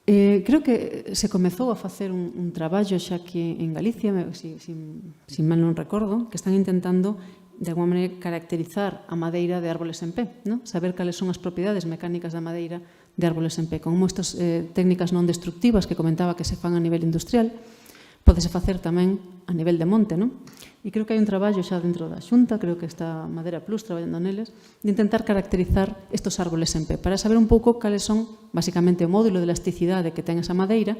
creo que se comezou a facer un traballo xa aquí en Galicia, sin mal non recordo, que están intentando de alguma maneira caracterizar a madeira de árboles en pé, non? Saber cales son as propiedades mecánicas da madeira de árboles en pé. Como estas técnicas non destructivas que comentaba que se fan a nivel industrial, podese facer tamén a nivel de monte, non? E creo que hai un traballo xa dentro da Xunta, creo que está Madera Plus traballando neles, de intentar caracterizar estos árboles en pé, para saber un pouco cales son, basicamente, o módulo de elasticidade que ten esa madeira,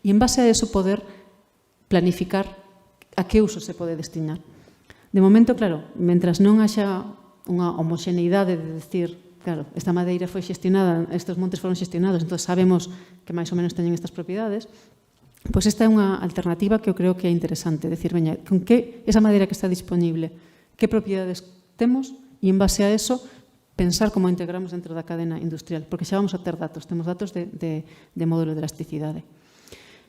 e en base a eso poder planificar a que uso se pode destinar. De momento, claro, mentras non haxa unha homoxeneidade de decir, claro, esta madeira foi xestionada, estes montes foron xestionados, entón sabemos que máis ou menos teñen estas propiedades, pois esta é unha alternativa que eu creo que é interesante, decir, veña, con que esa madeira que está disponible, que propiedades temos, e en base a eso pensar como integramos dentro da cadena industrial, porque xa vamos a ter datos, temos datos de módulo de elasticidade.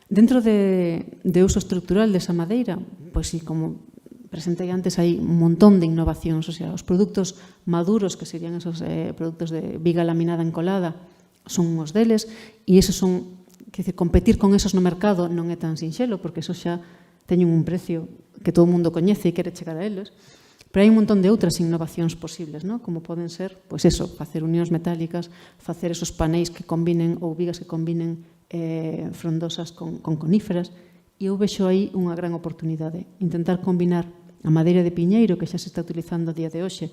Dentro de uso estructural desa madeira, pois sí, como presentei antes, hai un montón de innovacións, o sea, os produtos maduros, que serían esos produtos de viga laminada encolada, son uns deles, e esos son, quer dizer, competir con esos no mercado non é tan sinxelo, porque esos xa teñen un precio que todo o mundo coñece e quere chegar a eles, pero hai un montón de outras innovacións posibles, non? Como poden ser, pois eso, facer unións metálicas, facer esos paneis que combinen, ou vigas que combinen frondosas con coníferas, e eu vexo aí unha gran oportunidade, intentar combinar a madeira de piñeiro, que xa se está utilizando a día de hoxe,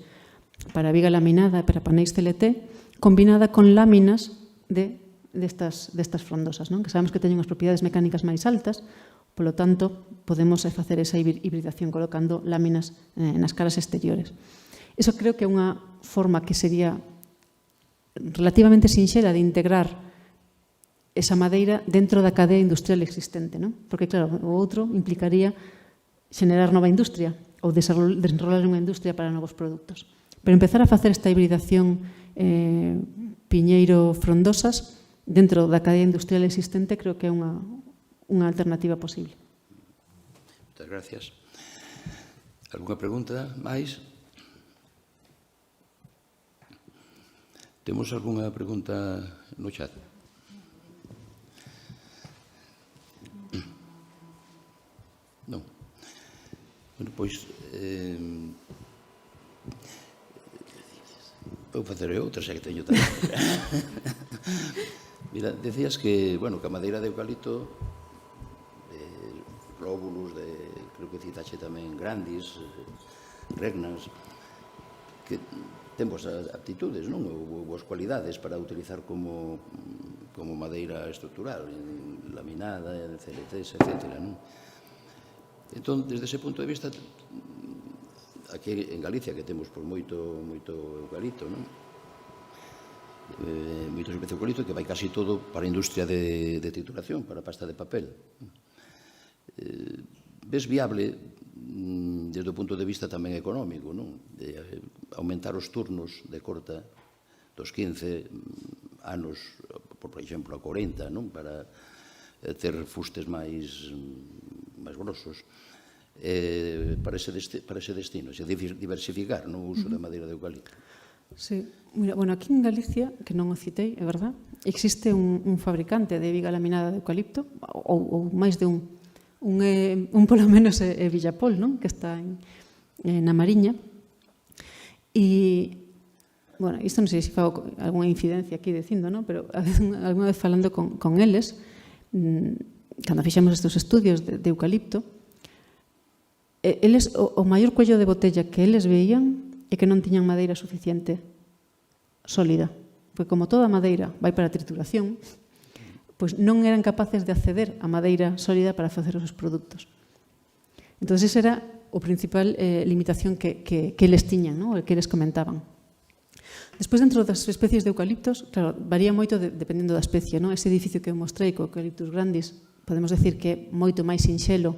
para viga laminada e para paneis CLT, combinada con láminas destas frondosas, non? Que sabemos que teñen as propiedades mecánicas máis altas, polo tanto, podemos facer esa hibridación colocando láminas nas caras exteriores. Iso creo que é unha forma que sería relativamente sinxela de integrar esa madeira dentro da cadea industrial existente, non? Porque, claro, o outro implicaría xenerar nova industria ou desenrolar unha industria para novos produtos. Pero empezar a facer esta hibridación piñeiro-frondosas dentro da cadea industrial existente creo que é unha alternativa posible. Moitas gracias. Alguna pregunta máis? Temos algunha pregunta no chat? Non. Bueno, pois... vou facer outra, xa que teño tamén. Mira, decías que, bueno, que a madeira de eucalipto, glóbulos, creo que citaxe tamén grandis, regnas, que ten boas aptitudes, non? Ou boas cualidades para utilizar como madeira estrutural, laminada, CLTs, etc. Entón, desde ese punto de vista, aquí en Galicia, que temos moito eucalipto, non? Moito especie de eucalipto que vai casi todo para a industria de trituración, para a pasta de papel. Ves viable, desde o punto de vista tamén económico, non? De aumentar os turnos de corta dos 15 anos, por exemplo, a 40, non? Para ter fustes máis grosos para ese destino, diversificar o uso da madeira de eucalipto. Sí, mira, bueno, aquí en Galicia, que non o citei, é verdad, existe un fabricante de viga laminada de eucalipto, ou máis de un polo menos é Villapol, non? Que está na Mariña. E, bueno, isto non sei se fago algunha incidencia aquí dicindo, non? Pero alguna vez falando con eles, cando fixemos estes estudios de eucalipto, eles, o maior cuello de botella que eles veían é que non tiñan madeira suficiente sólida. Porque como toda madeira vai para a trituración, pois non eran capaces de acceder a madeira sólida para facer os seus produtos. Entón, esa era a principal limitación que eles tiñan, non? O que eles comentaban. Despois, dentro das especies de eucaliptos, claro, varía moito dependendo da especie, non? Ese edificio que eu mostrei co Eucalyptus grandis, podemos decir que é moito máis sinxelo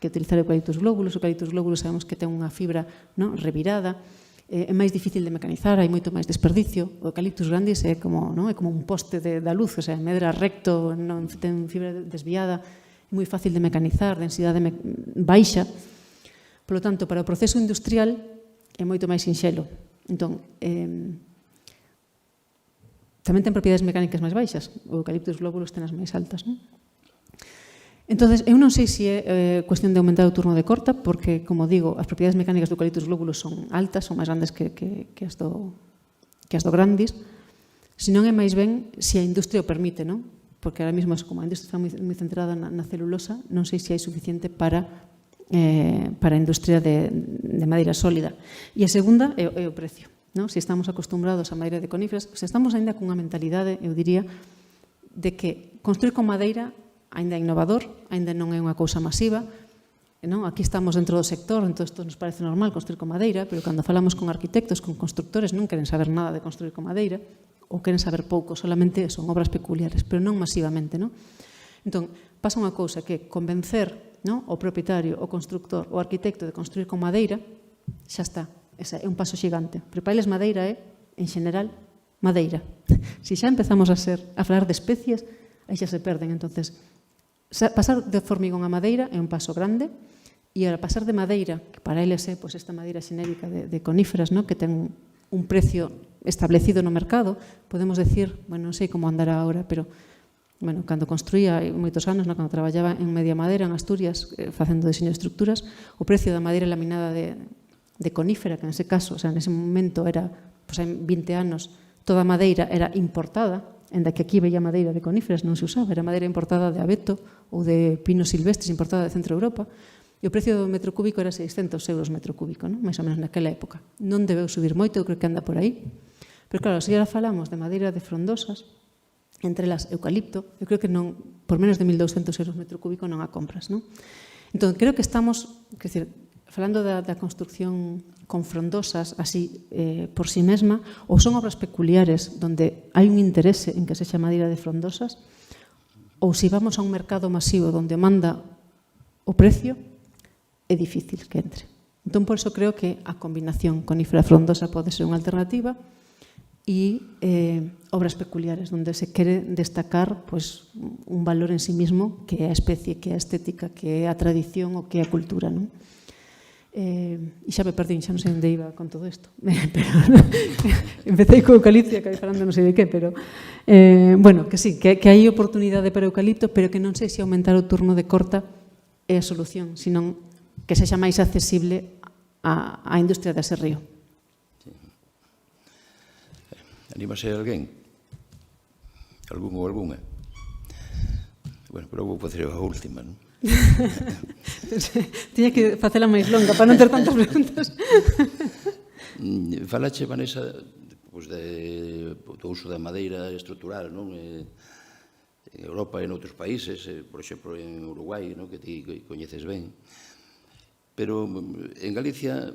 que utilizar Eucalyptus globulus. O Eucalyptus globulus sabemos que ten unha fibra, non, revirada, é máis difícil de mecanizar, hai moito máis desperdicio. O Eucalyptus grandis é como un poste da luz, o sea, medra recto, non ten fibra desviada, é moi fácil de mecanizar, densidade baixa. Por lo tanto, para o proceso industrial é moito máis sinxelo. Entón, tamén ten propiedades mecánicas máis baixas. O Eucalyptus globulus ten as máis altas, non? Entón, eu non sei se é cuestión de aumentar o turno de corta, porque, como digo, as propiedades mecánicas do Eucalyptus globulus son altas, son máis grandes que as do grandis, senón é máis ben se a industria o permite, non? Porque ahora mesmo, como a industria está moi centrada na celulosa, non sei se hai suficiente para a industria de madeira sólida. E a segunda é o precio. Se estamos acostumbrados a madeira de coníferas, se estamos ainda cunha mentalidade, eu diría, de que construir con madeira ainda é innovador, ainda non é unha cousa masiva. Aquí estamos dentro do sector, entón isto nos parece normal construir con madeira, pero cando falamos con arquitectos, con constructores, non queren saber nada de construir con madeira, ou queren saber pouco, solamente son obras peculiares, pero non masivamente. Entón, pasa unha cousa que convencer o propietario, o constructor, o arquitecto de construir con madeira, xa está, ese é un paso xigante. Pero para eles madeira é, en xeral, madeira. Se xa empezamos a falar de especies, aí xa se perden. Entonces, pasar de formigón a madeira é un paso grande, e ahora pasar de madeira, que para eles é esta madeira xenérica de coníferas, que ten un precio establecido no mercado, podemos decir, non sei como andará agora, pero cando construía moitos anos, cando traballaba en Media Madera, en Asturias, facendo diseño de estructuras, o precio da madeira laminada de conífera, que nese caso, nese momento era, hai 20 anos, toda a madeira era importada, en que aquí veía madeira de coníferas, non se usaba, era madeira importada de abeto ou de pinos silvestres importada de Centro Europa, e o precio do metro cúbico era 600 euros metro cúbico, máis ou menos naquela época. Non debeu subir moito, eu creo que anda por aí. Pero claro, se agora falamos de madeira de frondosas, entre elas eucalipto, eu creo que non, por menos de 1.200 euros metro cúbico non a compras. Entón, creo que estamos, falando da construcción con frondosas, así, por si mesma, ou son obras peculiares onde hai un interese en que sexa madeira de frondosas, ou se vamos a un mercado masivo onde manda o precio, é difícil que entre. Entón, por iso creo que a combinación conífera frondosa pode ser unha alternativa, e obras peculiares, onde se quere destacar un valor en sí mismo, que é a especie, que é a estética, que é a tradición ou que é a cultura. E xa me perdín, xa non sei onde iba con todo isto. Empecé co eucalipto e acabei falando non sei de qué, pero bueno, que sí, que hai oportunidade para o eucalipto, pero que non sei se aumentar o turno de corta é a solución, senón que sexa máis accesible á industria de aserrío. Anímase alguén? Algún ou algunha? Bueno, pero vou facer a última, non? Tiña que facela máis longa para non ter tantas preguntas. Falache, Vanessa, do uso da madeira estrutural, non? En Europa e en outros países, por exemplo, en Uruguai, que ti coñeces ben. Pero en Galicia,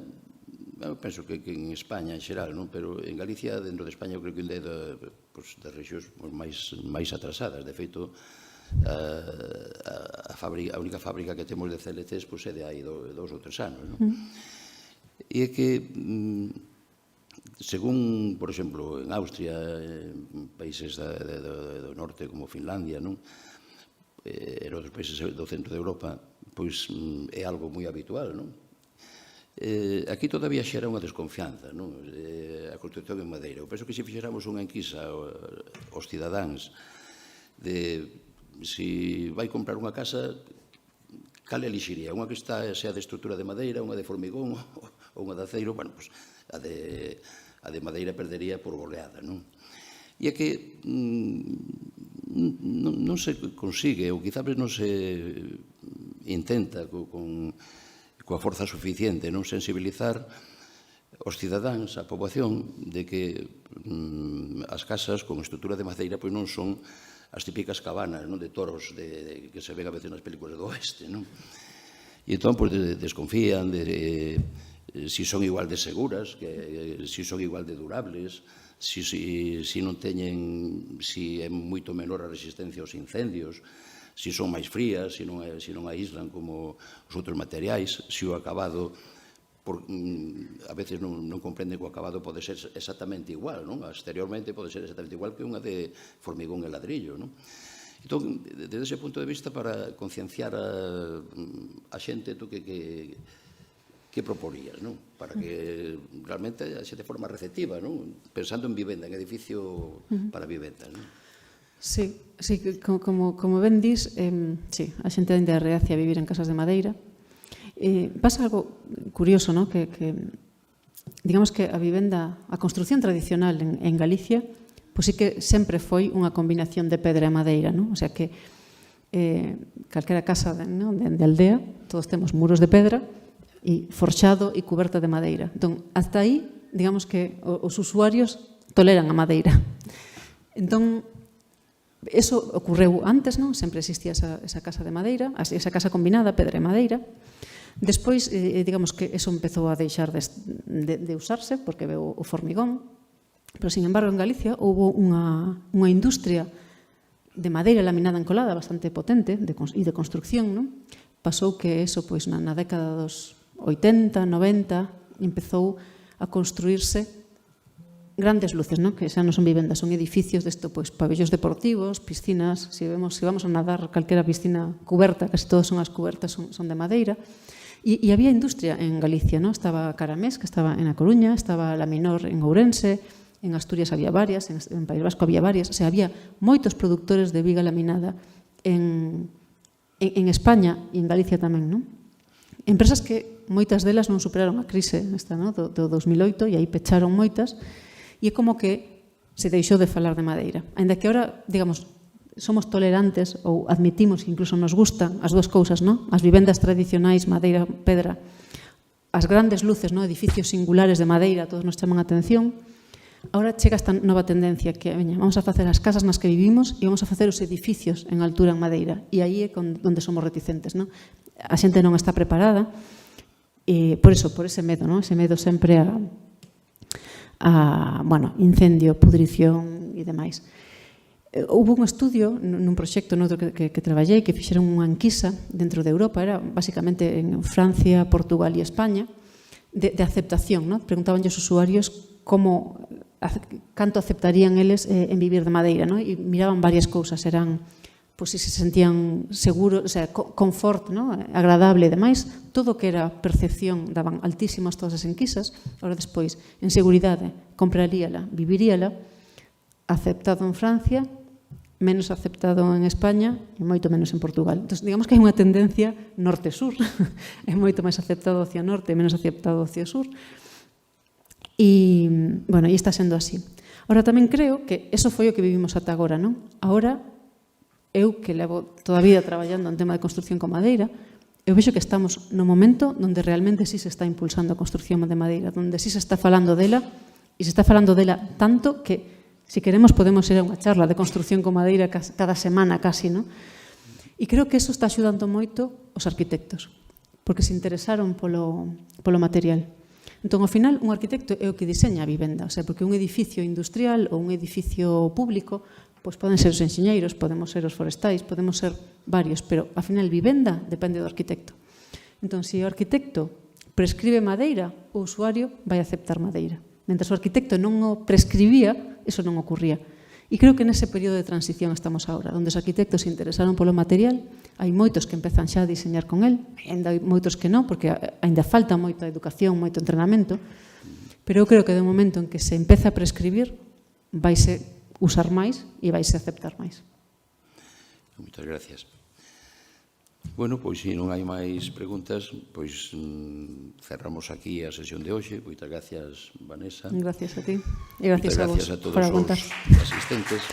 penso que en España en xeral, pero en Galicia, dentro de España, eu creo que un das rexións máis atrasadas. De feito, a única fábrica que temos de CLCs é de hai 2 ou 3 anos. E é que, según, por exemplo, en Austria, en países do norte como Finlandia, e outros países do centro de Europa, pois é algo moi habitual. Aquí todavía xera unha desconfianza, a construcción en madeira. Eu penso que se fixéramos unha enquisa aos cidadáns de se vai comprar unha casa, cal elixiría? Unha que sea de estrutura de madeira, unha de formigón ou unha de aceiro? Bueno, pois a de madeira perdería por goleada, non? E é que non se consigue, ou quizás non se intenta coa forza suficiente, non sensibilizar os cidadáns, a poboación, de que as casas con estrutura de madeira pois non son as típicas cabanas de toros que se ven a veces nas películas do oeste. E entón desconfían de si son igual de seguras, si son igual de durables, si non teñen, si é moito menor a resistencia aos incendios, si son máis frías, si non aíslan como os outros materiais, si o acabado a veces non comprende que o acabado pode ser exactamente igual, exteriormente pode ser exactamente igual que unha de formigón e ladrillo. Entón, desde ese punto de vista, para concienciar a xente, tú que proporías, para que realmente a xente forma receptiva, pensando en vivenda, en edificio para vivenda. Sí, como ben dis, a xente ainda reacia a vivir en casas de madeira. Pasa algo curioso, que digamos que a vivenda, a construción tradicional en Galicia, pois sí que sempre foi unha combinación de pedra e madeira, o sea que calquera casa de aldea, todos temos muros de pedra e forxado e cuberta de madeira. Entón, hasta aí, digamos que os usuarios toleran a madeira. Entón, eso ocorreu antes, sempre existía esa casa de madeira, esa casa combinada, pedra e madeira. Despois, digamos que eso empezou a deixar de usarse, porque veu o formigón, pero, sin embargo, en Galicia houve unha industria de madeira laminada encolada bastante potente e de construcción. Pasou que eso, na década dos 80, 90, empezou a construirse grandes luces, que xa non son vivendas, son edificios desto, pabellos deportivos, piscinas, se vamos a nadar calquera piscina cuberta, casi todas son as cubertas, son de madeira. E había industria en Galicia, estaba Caramés, que estaba en A Coruña, estaba La Minor en Ourense, en Asturias había varias, en País Vasco había varias, había moitos productores de viga laminada en España e en Galicia tamén. Empresas que moitas delas non superaron a crise do 2008 e aí pecharon moitas, e é como que se deixou de falar de madeira. Ainda que agora, digamos, somos tolerantes ou admitimos que incluso nos gustan as dúas cousas, as vivendas tradicionais, madeira, pedra, as grandes luces, edificios singulares de madeira, todos nos chaman a atención. Agora chega esta nova tendencia que, vamos a facer as casas nas que vivimos e vamos a facer os edificios en altura en madeira. E aí é onde somos reticentes. A xente non está preparada, por ese medo, ese medo sempre a incendio, pudrición e demais. Houve un estudio nun proxecto que traballei, que fixeron unha enquisa dentro de Europa, era basicamente en Francia, Portugal e España, de aceptación. Preguntaban aos usuarios canto aceptarían eles en vivir de madeira, e miraban varias cousas. Eran pois se sentían seguros, o sea, confort, ¿no? Agradable e demais, todo o que era percepción daban altísimas todas as enquisas, agora despois, en seguridade, compraríala, viviríala, aceptado en Francia, menos aceptado en España e moito menos en Portugal. Entón, digamos que hai unha tendencia norte-sur, é moito máis aceptado hacia norte e menos aceptado hacia sur, e, bueno, e está sendo así. Ahora, tamén creo que eso foi o que vivimos ata agora, non? Agora, eu que levo toda a vida traballando en tema de construcción con madeira, eu vexo que estamos no momento onde realmente sí se está impulsando a construcción de madeira, onde sí se está falando dela, e se está falando dela tanto que, se queremos, podemos ir a unha charla de construcción con madeira cada semana, casi, non? E creo que eso está axudando moito os arquitectos, porque se interesaron polo material. Entón, ao final, un arquitecto é o que diseña a vivenda, o sea, porque un edificio industrial ou un edificio público, pois poden ser os enxeñeiros, podemos ser os forestais, podemos ser varios, pero, ao final, vivenda depende do arquitecto. Entón, se o arquitecto prescribe madeira, o usuario vai aceptar madeira. Mentre o arquitecto non o prescribía, eso non ocurría. E creo que nese período de transición estamos agora, onde os arquitectos se interesaron polo material, hai moitos que empezan xa a diseñar con el, ainda hai moitos que non, porque ainda falta moita educación, moito entrenamento, pero eu creo que de momento en que se empeza a prescribir, vaise usar máis e vaise aceptar máis. Moitas gracias. Bueno, pois se non hai máis preguntas, pois cerramos aquí a sesión de hoxe. Moitas gracias, Vanessa. Gracias a ti e gracias a vos por aguantar. Moitas gracias a todos os asistentes.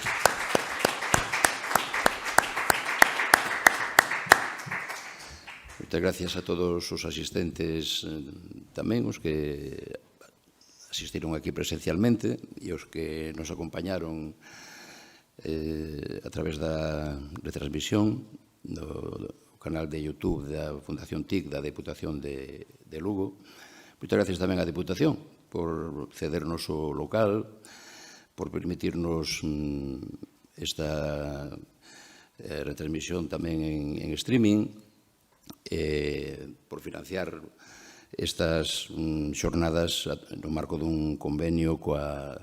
Moitas gracias a todos os asistentes tamén, os que asistiron aquí presencialmente e os que nos acompañaron a través da retransmisión do canal de YouTube da Fundación TIC da Deputación de Lugo. Moitas gracias tamén á Deputación por cedernos o local, por permitirnos esta retransmisión tamén en streaming, por financiar estas xornadas no marco dun convenio coa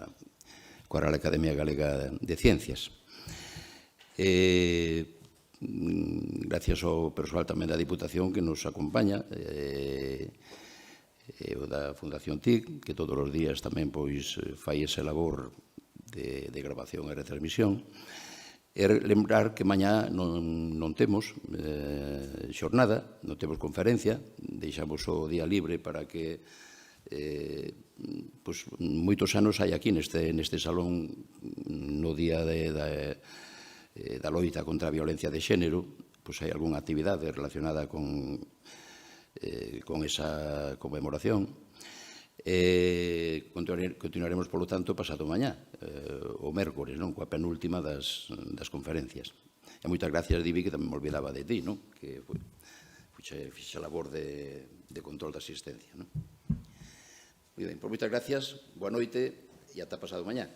Real Academia Galega de Ciencias. Gracias ao persoal tamén da Diputación que nos acompaña, o da Fundación TIC, que todos os días tamén fai esa labor de grabación e retransmisión. E lembrar que mañá non temos xornada, non temos conferencia, deixamos o día libre para que moitos anos hai aquí neste salón no día da loita contra a violencia de xénero, pois hai algunha actividade relacionada con esa conmemoración. Continuaremos, polo tanto, pasado mañá, o mércores, coa penúltima das conferencias. E moitas gracias, Divi, que tamén me olvidaba de ti, que fixe a labor de control da asistencia. Moi ben, moitas gracias, boa noite e ata pasado mañá.